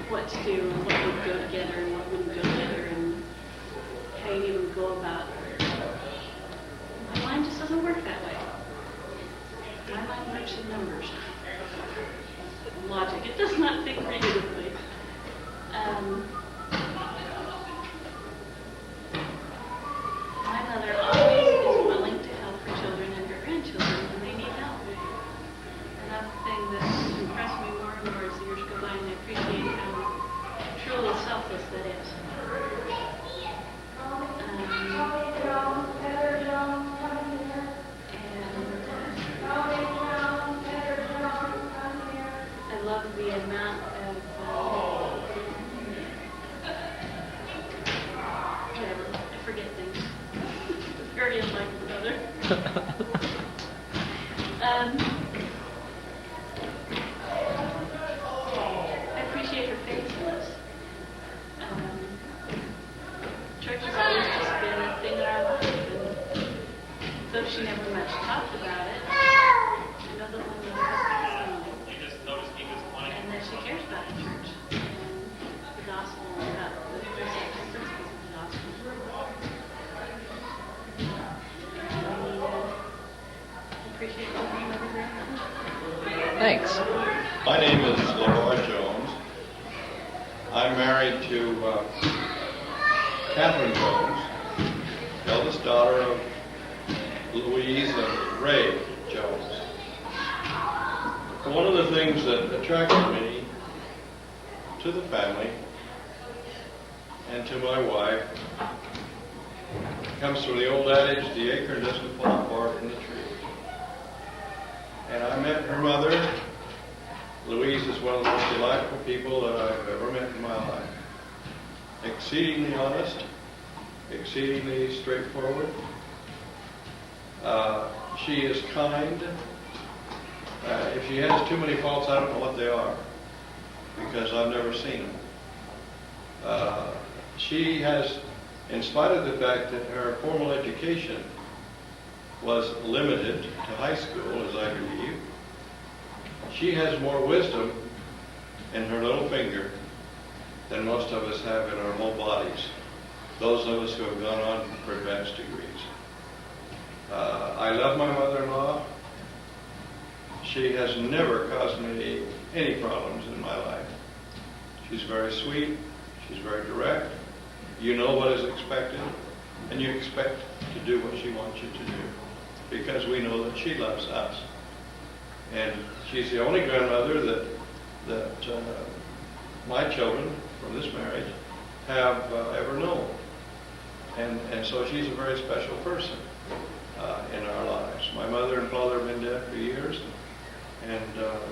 G: what to do and what would go together and what wouldn't go together and how you even go about. My mind just doesn't work that way. My mind works in numbers. Logic. It does not think creatively. My mother always is willing to help her children and her grandchildren when they need help. And that's the thing that impressed me more and more as the years go by, and I appreciate how truly selfless that is. I love the amount of whatever, I forget things. Very unlike my mother. I appreciate her faithfulness. appreciate you having me over here.
B: Thanks.
K: My name is Louise Jones. I'm married to Catherine Jones, eldest daughter of Louise and Ray Jones. One of the things that attracted me to the family and to my wife comes from the old adage, the acorn doesn't fall far from the tree. And I met her mother. Louise is one of the most delightful people that I've ever met in my life. Exceedingly honest, exceedingly straightforward. She is kind. If she has too many faults, I don't know what they are, because I've never seen them. She has, in spite of the fact that her formal education was limited to high school, as I believe, she has more wisdom in her little finger than most of us have in our whole bodies, those of us who have gone on for advanced degrees. I love my mother-in-law. She has never caused me any problems in my life. She's very sweet. She's very direct. You know what is expected, and you expect to do what she wants you to do, because we know that she loves us. And she's the only grandmother that my children from this marriage have ever known. And so she's a very special person in our lives. My mother and father have been dead for years, and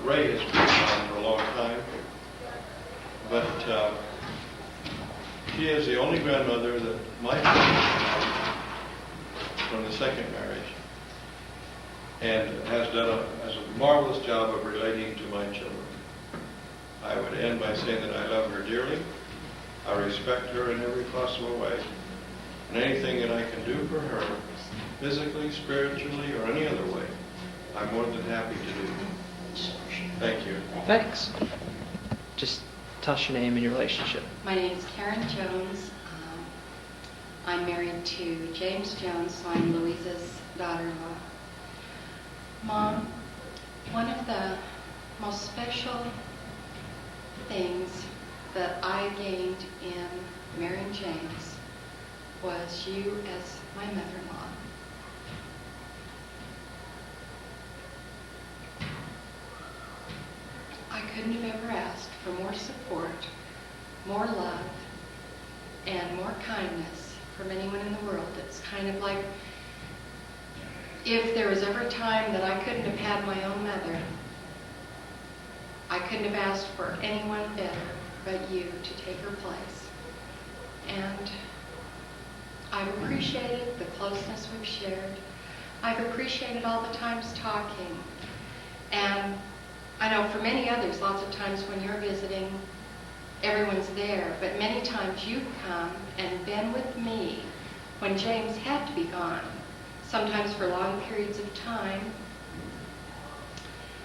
K: Ray has been gone for a long time. But she is the only grandmother that my children have from the second marriage, and has done a marvelous job of relating to my children. I would end by saying that I love her dearly. I respect her in every possible way. And anything that I can do for her, physically, spiritually, or any other way, I'm more than happy to do. Thank you.
B: Thanks. Just tell us your name and your relationship.
L: My name is Karen Jones. I'm married to James Jones, so I'm Louise's daughter-in-law. Mom, one of the most special things that I gained in marrying James was you as my mother-in-law. I couldn't have ever asked for more support, more love, and more kindness from anyone in the world. It's kind of like if there was ever a time that I couldn't have had my own mother, I couldn't have asked for anyone better but you to take her place. And I've appreciated the closeness we've shared. I've appreciated all the times talking. And I know for many others, lots of times when you're visiting, everyone's there, but many times you've come and been with me when James had to be gone, sometimes for long periods of time.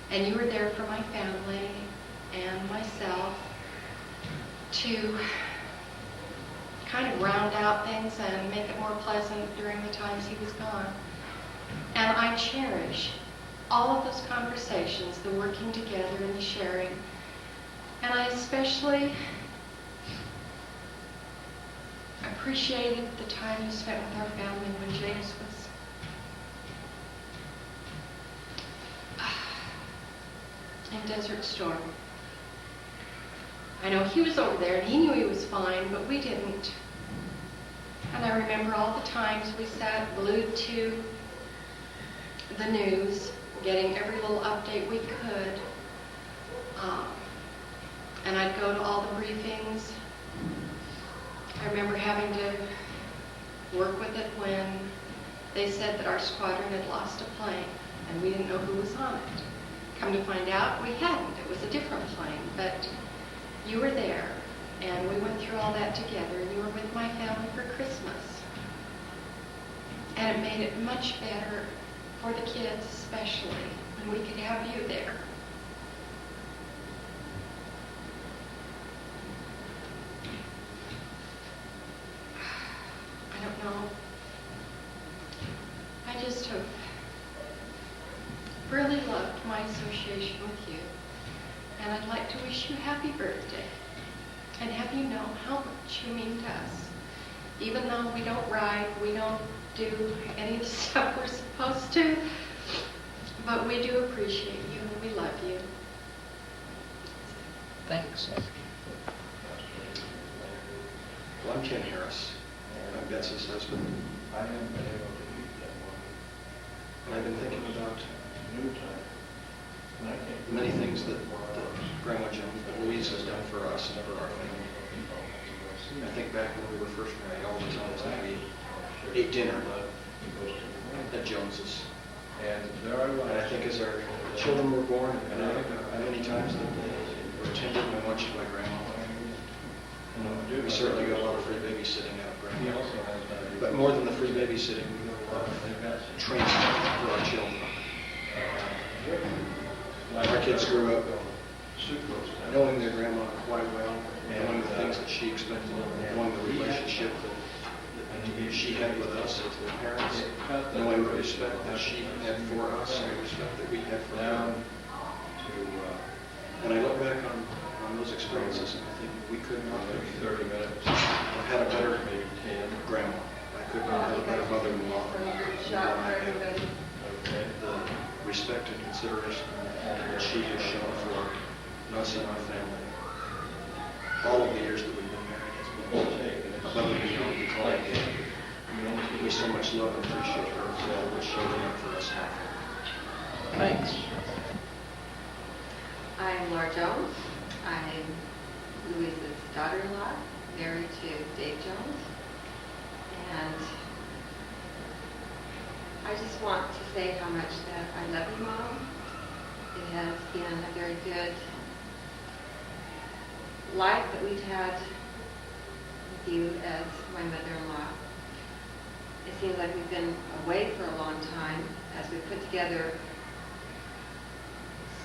L: And you were there for my family and myself to kind of round out things and make it more pleasant during the times he was gone. And I cherish all of those conversations, the working together and the sharing. And I especially appreciated the time you spent with our family when James was in Desert Storm. I know he was over there and he knew he was fine, but we didn't. And I remember all the times we sat glued to the news, getting every little update we could. And I'd go to all the briefings. I remember having to work with it when they said that our squadron had lost a plane and we didn't know who was on it. Come to find out, we hadn't. It was a different plane, but you were there, and we went through all that together. You were with my family for Christmas. And it made it much better for the kids, especially, when we could have you there. I don't know. I just have really loved my association with you. And I'd like to wish you a happy birthday and have you know how much you mean to us. Even though we don't ride, we don't do any of the stuff we're supposed to, but we do appreciate you and we love you.
B: Thanks.
M: Well, I'm Ken Harris. I'm Betsy's husband. And I've been thinking about many things that Grandma Jones, that Louise has done for us and for our family. I think back when we were first married, all the times that we ate dinner at Jones's. And I think as our children were born, and many times that they were attended and watched by Grandma. We certainly got a lot of free babysitting out of Grandma. But more than the free babysitting, training for our children. Our kids grew up knowing their grandma quite well, knowing the things that she expected, knowing the relationship that she had with us as their parents, knowing the respect that she had for us and the respect that we had for her. And I look back on those experiences and I think we could not have had a better grandma. I could not have had a better mother-in-law than I have. The respect and consideration that she has shown for us and our family. All of the years that we've been married has been above and beyond because we so much love and appreciate her for all that she's done for us now.
B: Thanks.
N: I'm Laura Jones. I'm Louise's daughter-in-law, married to Dave Jones. And I just want to say how much that I love you, Mom. It has been a very good life that we've had with you as my mother-in-law. It seems like we've been away for a long time. As we put together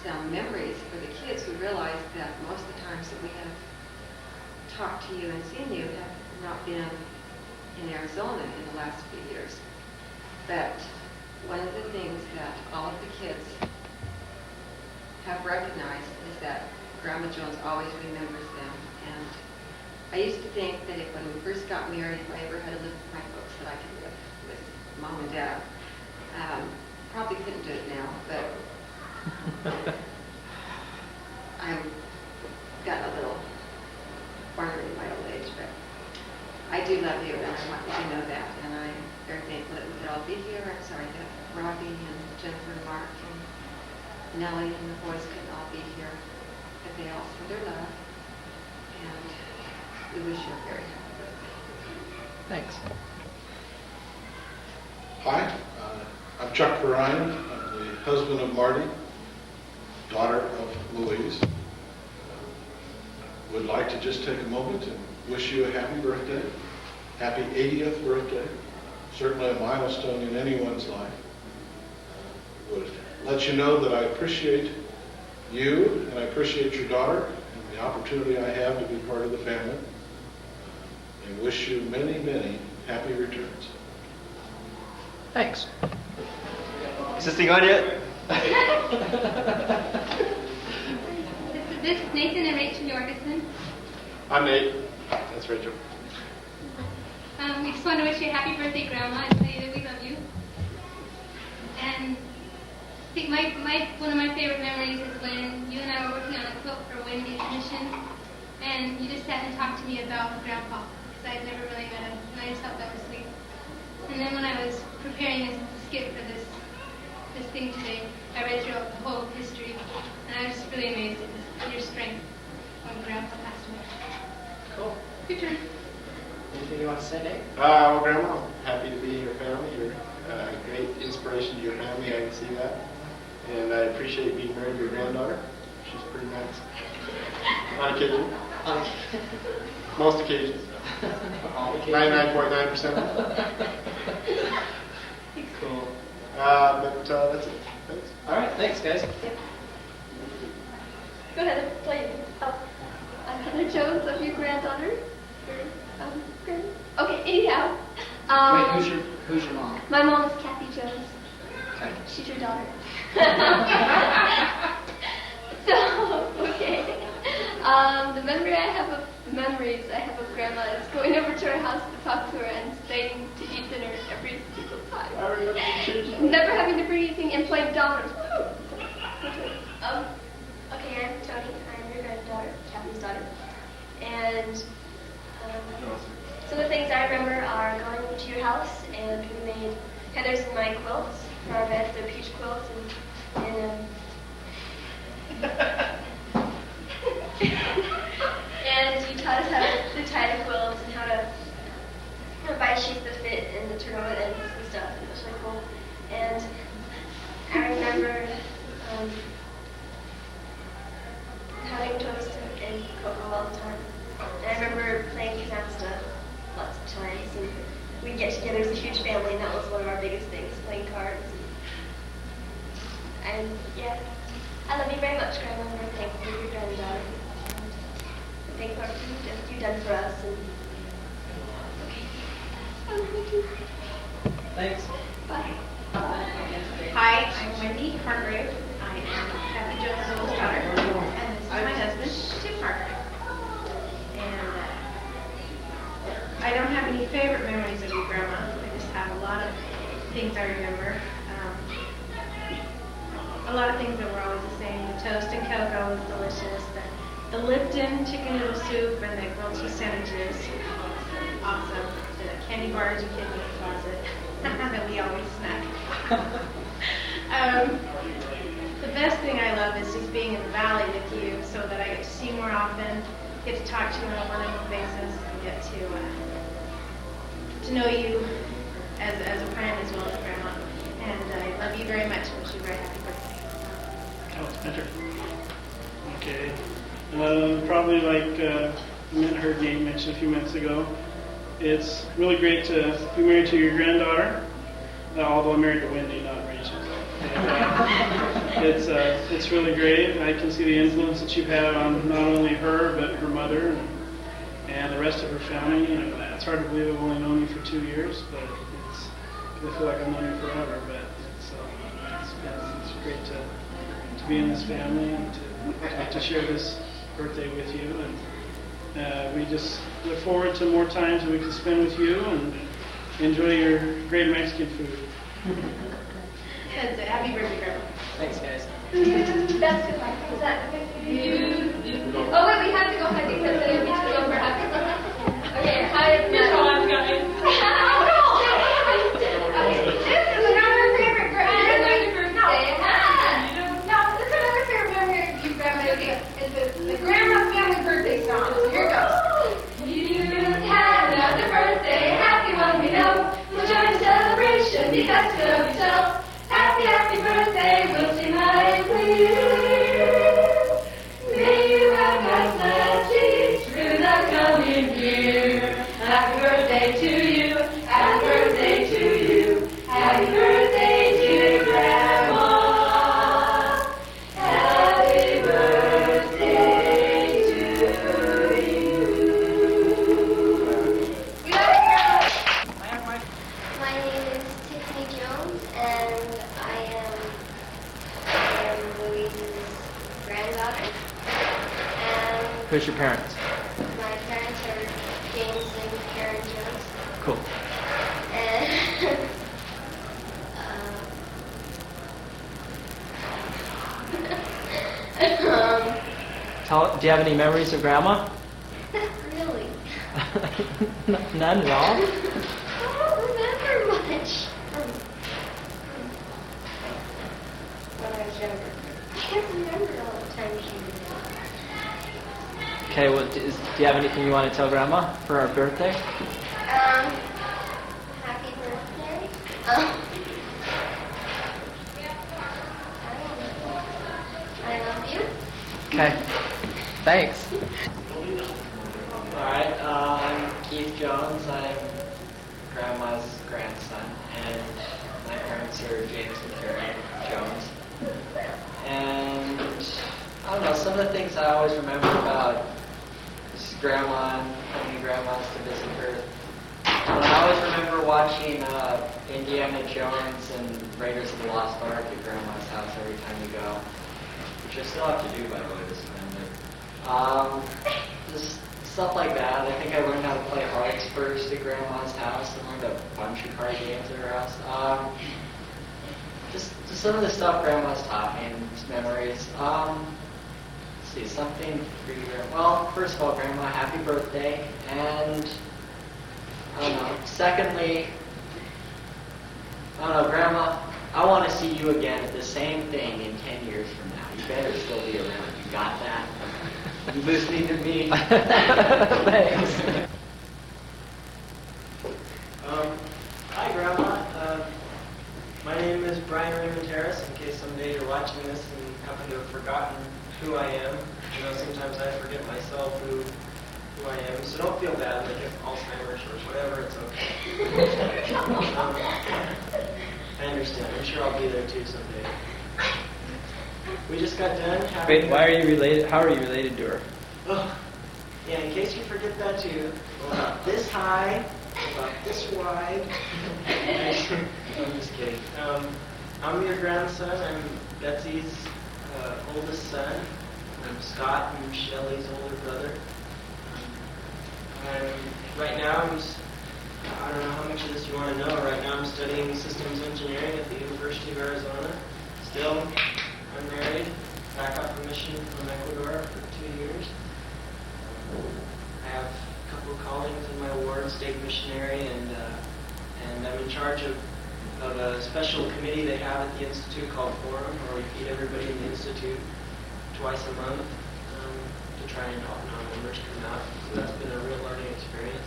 N: some memories for the kids, we realized that most of the times that we have talked to you and seen you have not been in Arizona in the last few years. But one of the things that all of the kids have recognized is that Grandma Jones always remembers them. And I used to think that when we first got married, if I ever had to live with my folks, that I could live with Mom and Dad. Probably couldn't do it now, but I'm got a little ornery in my old age, but I do love you, and I want you to know that. And I'm very thankful that we could all be here. I'm sorry that Robbie and Jennifer and Mark and Nellie and the boys couldn't all be here, but they all send their love, and we wish you a very happy birthday.
B: Thanks.
O: Hi, I'm Chuck Ryan. I'm the husband of Marty, daughter of Louise. Would like to just take a moment and wish you a happy birthday, happy 80th birthday, certainly a milestone in anyone's life. Would let you know that I appreciate you and I appreciate your daughter and the opportunity I have to be part of the family, and wish you many, many happy returns.
B: Thanks.
I: Is this thing on yet?
P: This is Nathan and Rachel Jorgensen.
I: I'm Nate. That's Rachel.
P: We just want to wish you a happy birthday, Grandma, and tell you that we love you. And I think one of my favorite memories is when you and I were working on a quilt for Wendy's mission, and you just sat and talked to me about Grandpa, because I had never really met him, and I just thought that was sweet. And then when I was preparing this skit for this thing today, I read through the whole history, and I was just really amazed at your strength when Grandpa passed away.
B: Cool.
P: Your turn.
B: Anything you want to say, Nate?
Q: Well, Grandma, I'm happy to be in your family. You're a great inspiration to your family. I can see that. And I appreciate being married to your granddaughter. She's pretty nice. On occasion. Most occasions. 99.9%.
B: Cool.
Q: But that's it. Thanks.
B: All right, thanks, guys.
R: Go ahead and play. I'm Heather Jones of your granddaughter. Okay, anyhow.
B: Wait, who's your mom?
R: My mom is Kathy Jones.
B: Okay.
R: She's your daughter. So, okay. The memories I have of Grandma is going over to her house to talk to her and staying to eat dinner every single time.
Q: I remember you.
R: Never having to bring anything and playing dollars. Okay, I'm Tony. I'm your granddaughter, Kathy's daughter. And some of the things I remember are going to your house, and we made Heather's and my quilts for our bed, the peach quilts, and you taught us how to tie the quilts and how to buy sheets that fit and to turn over the ends and stuff. It was really cool. And I remember having toast and cocoa all the time. And I remember playing canasta lots of times, and we'd get together as a huge family, and that was one of our biggest things, playing cards. And yeah, I love you very much, Grandma, and I'm thankful for your granddaughter. I'm thankful for what you've done for us. And okay. Thank you.
B: Thanks.
R: Bye.
S: Hi, I'm Wendy Hargrave. I am Kathy Jones' oldest daughter, and this is my husband, Tim Hargrave. And I don't have any favorite memories of you, Grandma. I just have a lot of things I remember. A lot of things that were always the same. The toast and cocoa was delicious. The Lipton chicken noodle soup and the grilled cheese sandwiches, awesome. The candy bars you hid in the closet that we always snack. The best thing I love is just being in the valley with you, so that I get to see you more often, get to talk to you on a one-on-one basis, and get to know you as a friend as well as Grandma. And I love you very much and wish you a very happy birthday.
C: Oh, Spencer. Okay. Probably like her name mentioned a few minutes ago. It's really great to be married to your granddaughter, although I'm married to Wendy, not Rachel. And, it's really great. I can see the influence that you've had on not only her, but her mother and the rest of her family. It's hard to believe I've only known you for 2 years, but I feel like I've known you forever. But it's great to be in this family and to share this birthday with you. And we just look forward to more times that we can spend with you and enjoy your great Mexican food.
S: And happy birthday, Grandma.
B: Thanks, guys.
R: That's goodbye. Is that okay? Oh, wait, we have to go hug because then we have to go for hugs. Okay, hi. You're on, guys. This is another favorite birthday. No, this is another favorite memory of you, Grandma. Okay, it's the Grandma family birthday song. So here it goes. You had another birthday, happy one we know. We'll join the celebration, be festive of yourselves. Happy, happy birthday, we'll sing loud and clear. May you have God's blessings through the coming year. Happy birthday to you, happy birthday to you, happy birthday dear Grandma. Happy birthday to you. We love you, Grandma. My name is Tiffany Jones, and I am Louise's granddaughter. And
B: Who's your parents?
R: my parents are James and Karen Jones.
B: Cool.
R: And
B: Do you have any memories of Grandma?
R: really,
B: None at all?
R: I don't remember much. When I was younger, I can't remember all the times she was young.
B: Okay, well, do you have anything you want to tell Grandma for our birthday?
R: Happy birthday. I love you.
B: Okay. Thanks.
I: All right, I'm Keith Jones. I'm Grandma's grandson, and my parents are James and Karen Jones. And I don't know, some of the things I always remember about this Grandma and coming to Grandma's to visit her. And I always remember watching
T: Indiana Jones and Raiders of the Lost Ark at Grandma's house every time we go, which I still have to do, by the way, this time. Just stuff like that. I think I learned how to play hearts first at Grandma's house. I learned a bunch of card games at her house. Just some of the stuff Grandma's taught me and just memories. Let's see, something for you. Well, first of all, Grandma, happy birthday. And, I don't know, secondly, I don't know, Grandma, I want to see you again at the same thing in 10 years from now. You better still be around. You got that? You listening to me?
B: Thanks.
U: Hi, Grandma. My name is Brian Raymond Harris, in case someday you're watching this and happen to have forgotten who I am. You know, sometimes I forget myself who I am, so don't feel bad, like if Alzheimer's or whatever, it's okay. I understand. I'm sure I'll be there too someday. We just got done having...
B: Wait, why are you related? How are you related to her?
U: Oh, yeah, in case you forget that too, about this high, about this wide. I'm just kidding. I'm your grandson. I'm Betsy's oldest son. I'm Scott. I'm Shelley's older brother. Right now, I don't know how much of this you want to know. Right now I'm studying systems engineering at the University of Arizona. Still, I'm married, back off a mission from Ecuador for 2 years. I have a couple of callings in my ward, state missionary, and I'm in charge of a special committee they have at the Institute called Forum, where we feed everybody in the Institute twice a month to try and help non-members come out. So that's been a real learning experience.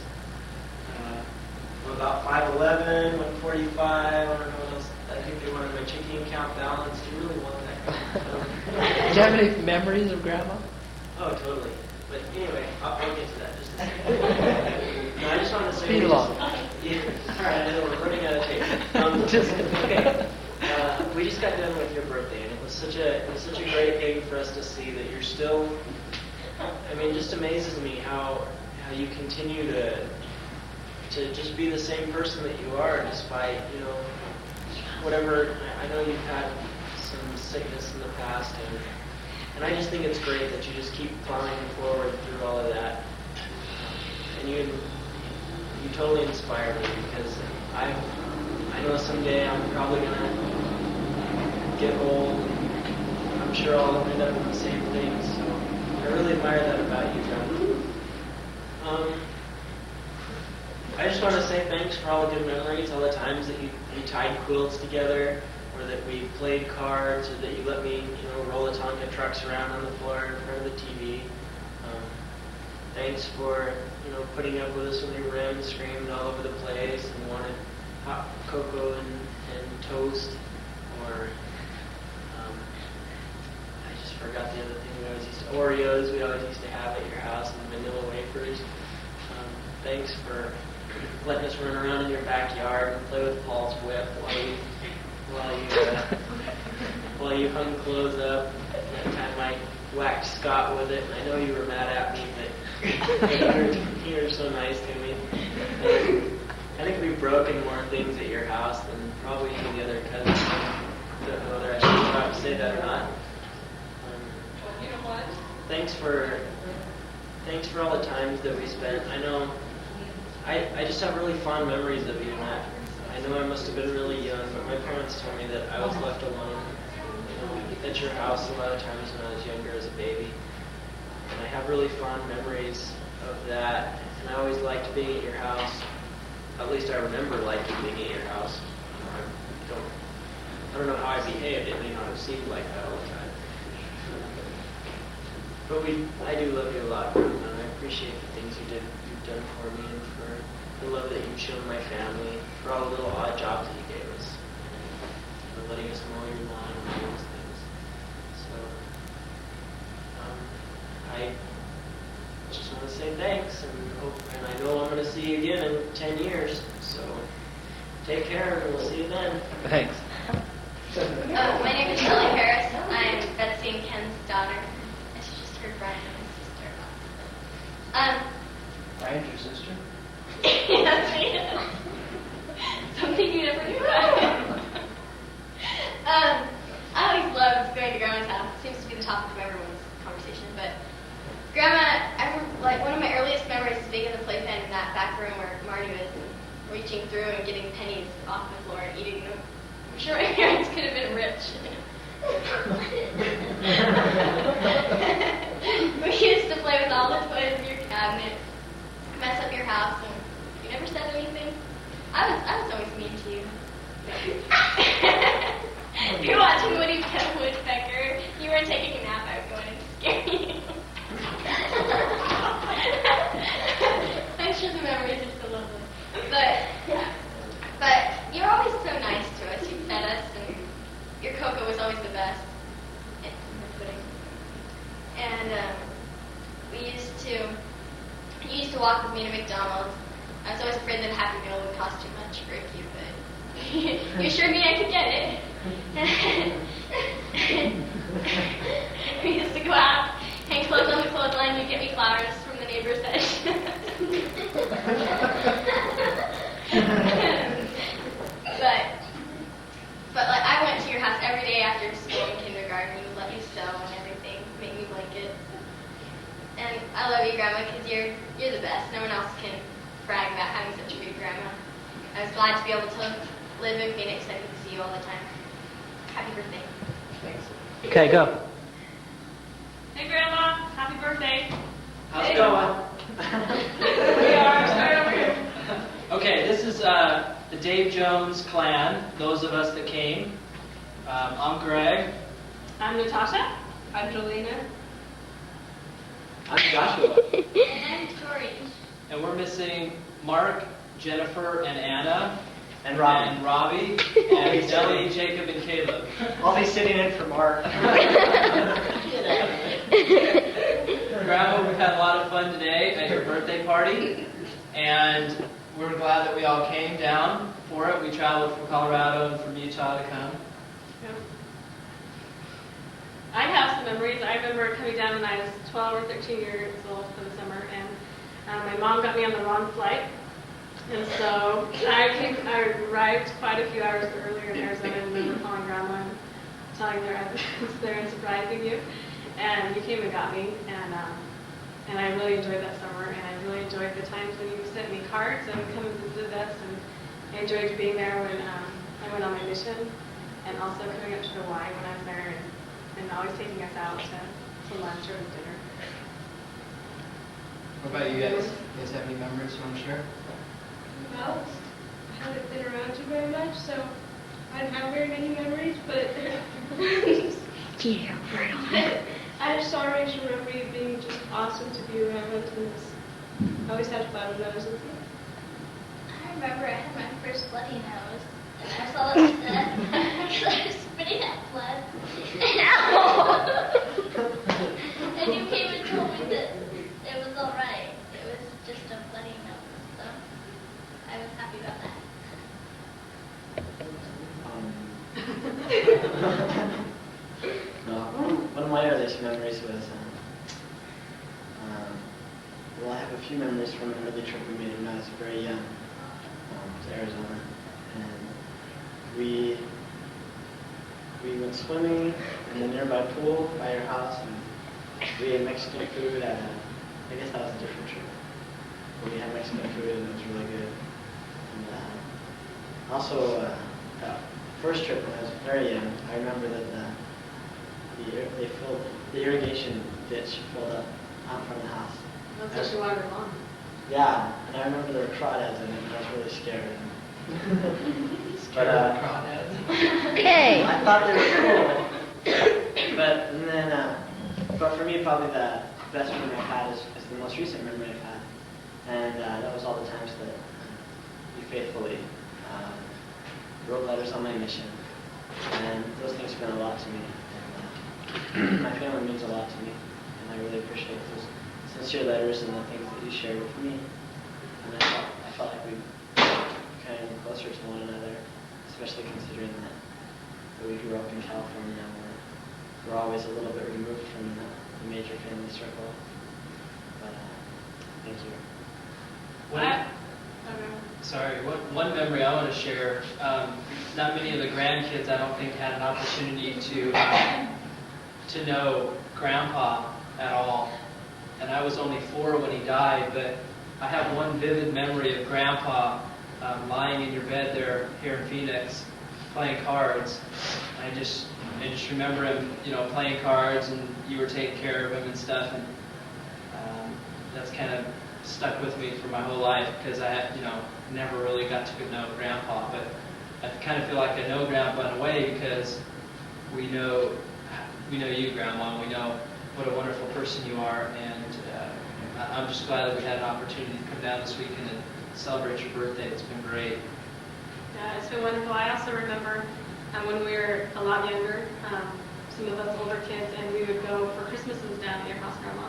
U: I'm about 5'11", 145, I don't know what else. I think they wanted my checking account balance. Do you really want that kind of stuff?
B: Do you have any memories of Grandma?
U: Oh, totally. But anyway, I'll get to that just a second. No, I just wanted to say...
B: Speed along.
U: Yeah, all right, I know we're running out of tape. Okay. We just got done with your birthday, and it was such a great thing for us to see that you're still... I mean, it just amazes me how you continue to just be the same person that you are, despite, you know, whatever. I know you've had some sickness in the past, and I just think it's great that you just keep plowing forward through all of that. And you totally inspire me, because I know someday I'm probably gonna get old. And I'm sure I'll end up with the same things. So I really admire that about you, John. I just want to say thanks for all the good memories, all the times that you tied quilts together, or that we played cards, or that you let me, roll the Tonka trucks around on the floor in front of the TV. Thanks for, putting up with us when we ran and screamed all over the place and wanted hot cocoa and toast, or I just forgot the other thing we always used to, Oreos we always used to have at your house, and vanilla wafers. Thanks for letting us run around in your backyard and play with Paul's whip while you hung clothes up. That time I whacked Scott with it, and I know you were mad at me, but you were so nice to me. I think we've broken more things at your house than probably any of the other cousins. I don't know whether I should try to say that or not.
G: You know what?
U: Thanks for all the times that we spent. I know I just have really fond memories of you, and I know I must have been really young, but my parents told me that I was left alone at your house a lot of times when I was younger as a baby. And I have really fond memories of that, and I always liked being at your house. At least I remember liking being at your house. I don't know how I behaved. It may not have seemed like that all the time. But I do love you a lot, and I appreciate the things you've done for me, and for the love that you've shown my family, for all the little odd jobs that you gave us, for letting us mow your lawn and all those things. So, I just want to say thanks, and I know I'm going to see you again in 10 years. So, take care, and we'll see you then.
B: Thanks.
V: My name is Shelley Harris. I'm Betsy and Ken's daughter. And she just heard Brian and his sister.
B: Brian's your sister?
V: Yes, I am. Something you never knew going to Grandma's house. It seems to be the topic of everyone's conversation, but Grandma, I remember, like, one of my earliest memories is being in the playpen in that back room where Marty was and reaching through and getting pennies off the floor and eating them. I'm sure my parents could have been rich. We used to play with all the toys in your cabinet, mess up your house, and you never said anything. I was always mean to you. You're watching Woody Woodpecker. You were taking a nap. I was going in to scare you. I'm sure the memories are still lovely. But you're always so nice to us. You fed us, and your cocoa was always the best. And the pudding. And you used to walk with me to McDonald's. I was always afraid that a Happy Meal would cost too much for a cube, but you assured me I could get it. We used to go out, hang clothes on the clothesline, you'd get me flowers from the neighbor's hedge. But like I went to your house every day after school in kindergarten. You would let me sew and everything, make me blankets. And I love you, Grandma, because you're the best. No one else can brag about having such a good grandma. I was glad to be able to live in Phoenix. I could see you all the time. Happy birthday.
B: Thanks.
I: Okay, go.
D: Hey, Grandma. Happy birthday.
U: How's it going?
D: We are. Start over here.
U: Okay, this is the Dave Jones clan, those of us that came. I'm Greg.
D: I'm Natasha.
G: I'm Jolena.
U: I'm Joshua.
V: And I'm Tori.
U: And we're missing Mark, Jennifer, and Anna.
I: And Robbie.
U: And Robbie. And Ellie, Jacob, and Caleb.
I: I'll be sitting in for Mark.
U: Grandma, we've had a lot of fun today at your birthday party. And we're glad that we all came down for it. We traveled from Colorado and from Utah to come.
D: I have some memories. I remember coming down when I was 12 or 13 years old for the summer, and my mom got me on the wrong flight. And so I arrived quite a few hours earlier in Arizona and remember calling Grandma and telling her I was there and surprising you. And you came and got me, and I really enjoyed that summer, and I really enjoyed the times when you sent me cards and would come and visit us, and I enjoyed being there when I went on my mission, and also coming up to Hawaii when I was there, and always taking us out to lunch or to dinner.
B: What about you guys? You guys have any memories you want to share?
E: Well, I haven't been around you very much, so I don't have very many memories, but
V: Yeah, right on.
E: I just always remember you being just awesome to be around, and I always had fun when I was with you.
V: I remember I had my first bloody nose, and I saw it because I was spitting out blood. And you came and told me that it was all right. It was just a bloody nose, so I was happy about that.
T: No, one of my earliest memories was, well, I have a few memories from an early trip we made when I was very young to Arizona. And we went swimming in the nearby pool by your house, and we ate Mexican food at, I guess that was a different trip. But we had Mexican food and it was really good. And also, first trip when I was very young, I remember that the irrigation ditch filled up out front of the house.
D: That's what you wanted on.
T: Yeah, and I remember there were crawdads in it, and I was really scared. But
B: Crawdads.
T: okay. I thought they were cool. But for me, probably the best memory I've had is the most recent memory I've had, and that was all the times that you faithfully wrote letters on my mission, and those things meant a lot to me. And my family means a lot to me, and I really appreciate those sincere letters and the things that you shared with me. And I felt like we kind of closer to one another, especially considering that we grew up in California, where we're always a little bit removed from the major family circle. But thank you.
U: One memory I want to share. Not many of the grandkids, I don't think, had an opportunity to
B: to know Grandpa at all. And I was only 4 when he died, but I have one vivid memory of Grandpa lying in your bed there here in Phoenix, playing cards. I just remember him, playing cards, and you were taking care of him and stuff, and that's kind of stuck with me for my whole life because I had, never really got to know Grandpa, but I kind of feel like I know Grandpa in a way because we know you, Grandma, and we know what a wonderful person you are, and I'm just glad that we had an opportunity to come down this weekend and celebrate your birthday. It's been great.
D: Yeah, it's been wonderful. I also remember when we were a lot younger, some of us older kids, and we would go for Christmases down at your house, Grandma.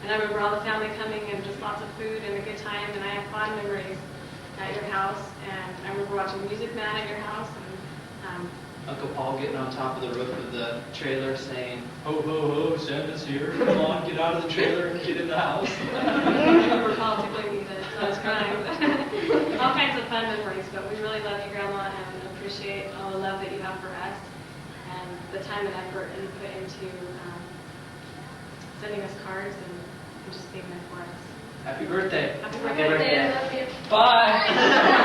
D: And I remember all the family coming and just lots of food and a good time, and I have fond memories at your house. And I remember watching Music Man at your house. And
B: Uncle Paul getting on top of the roof of the trailer saying, "Ho, ho, ho, Santa's here. Come on, get out of the trailer and get in the house."
D: I remember Paul tickling me that I was crying. All kinds of fun memories, but we really love you, Grandma, and appreciate all the love that you have for us and the time and effort that you put into sending us cards and just being there for us.
B: Happy birthday.
D: Happy birthday.
B: Bye.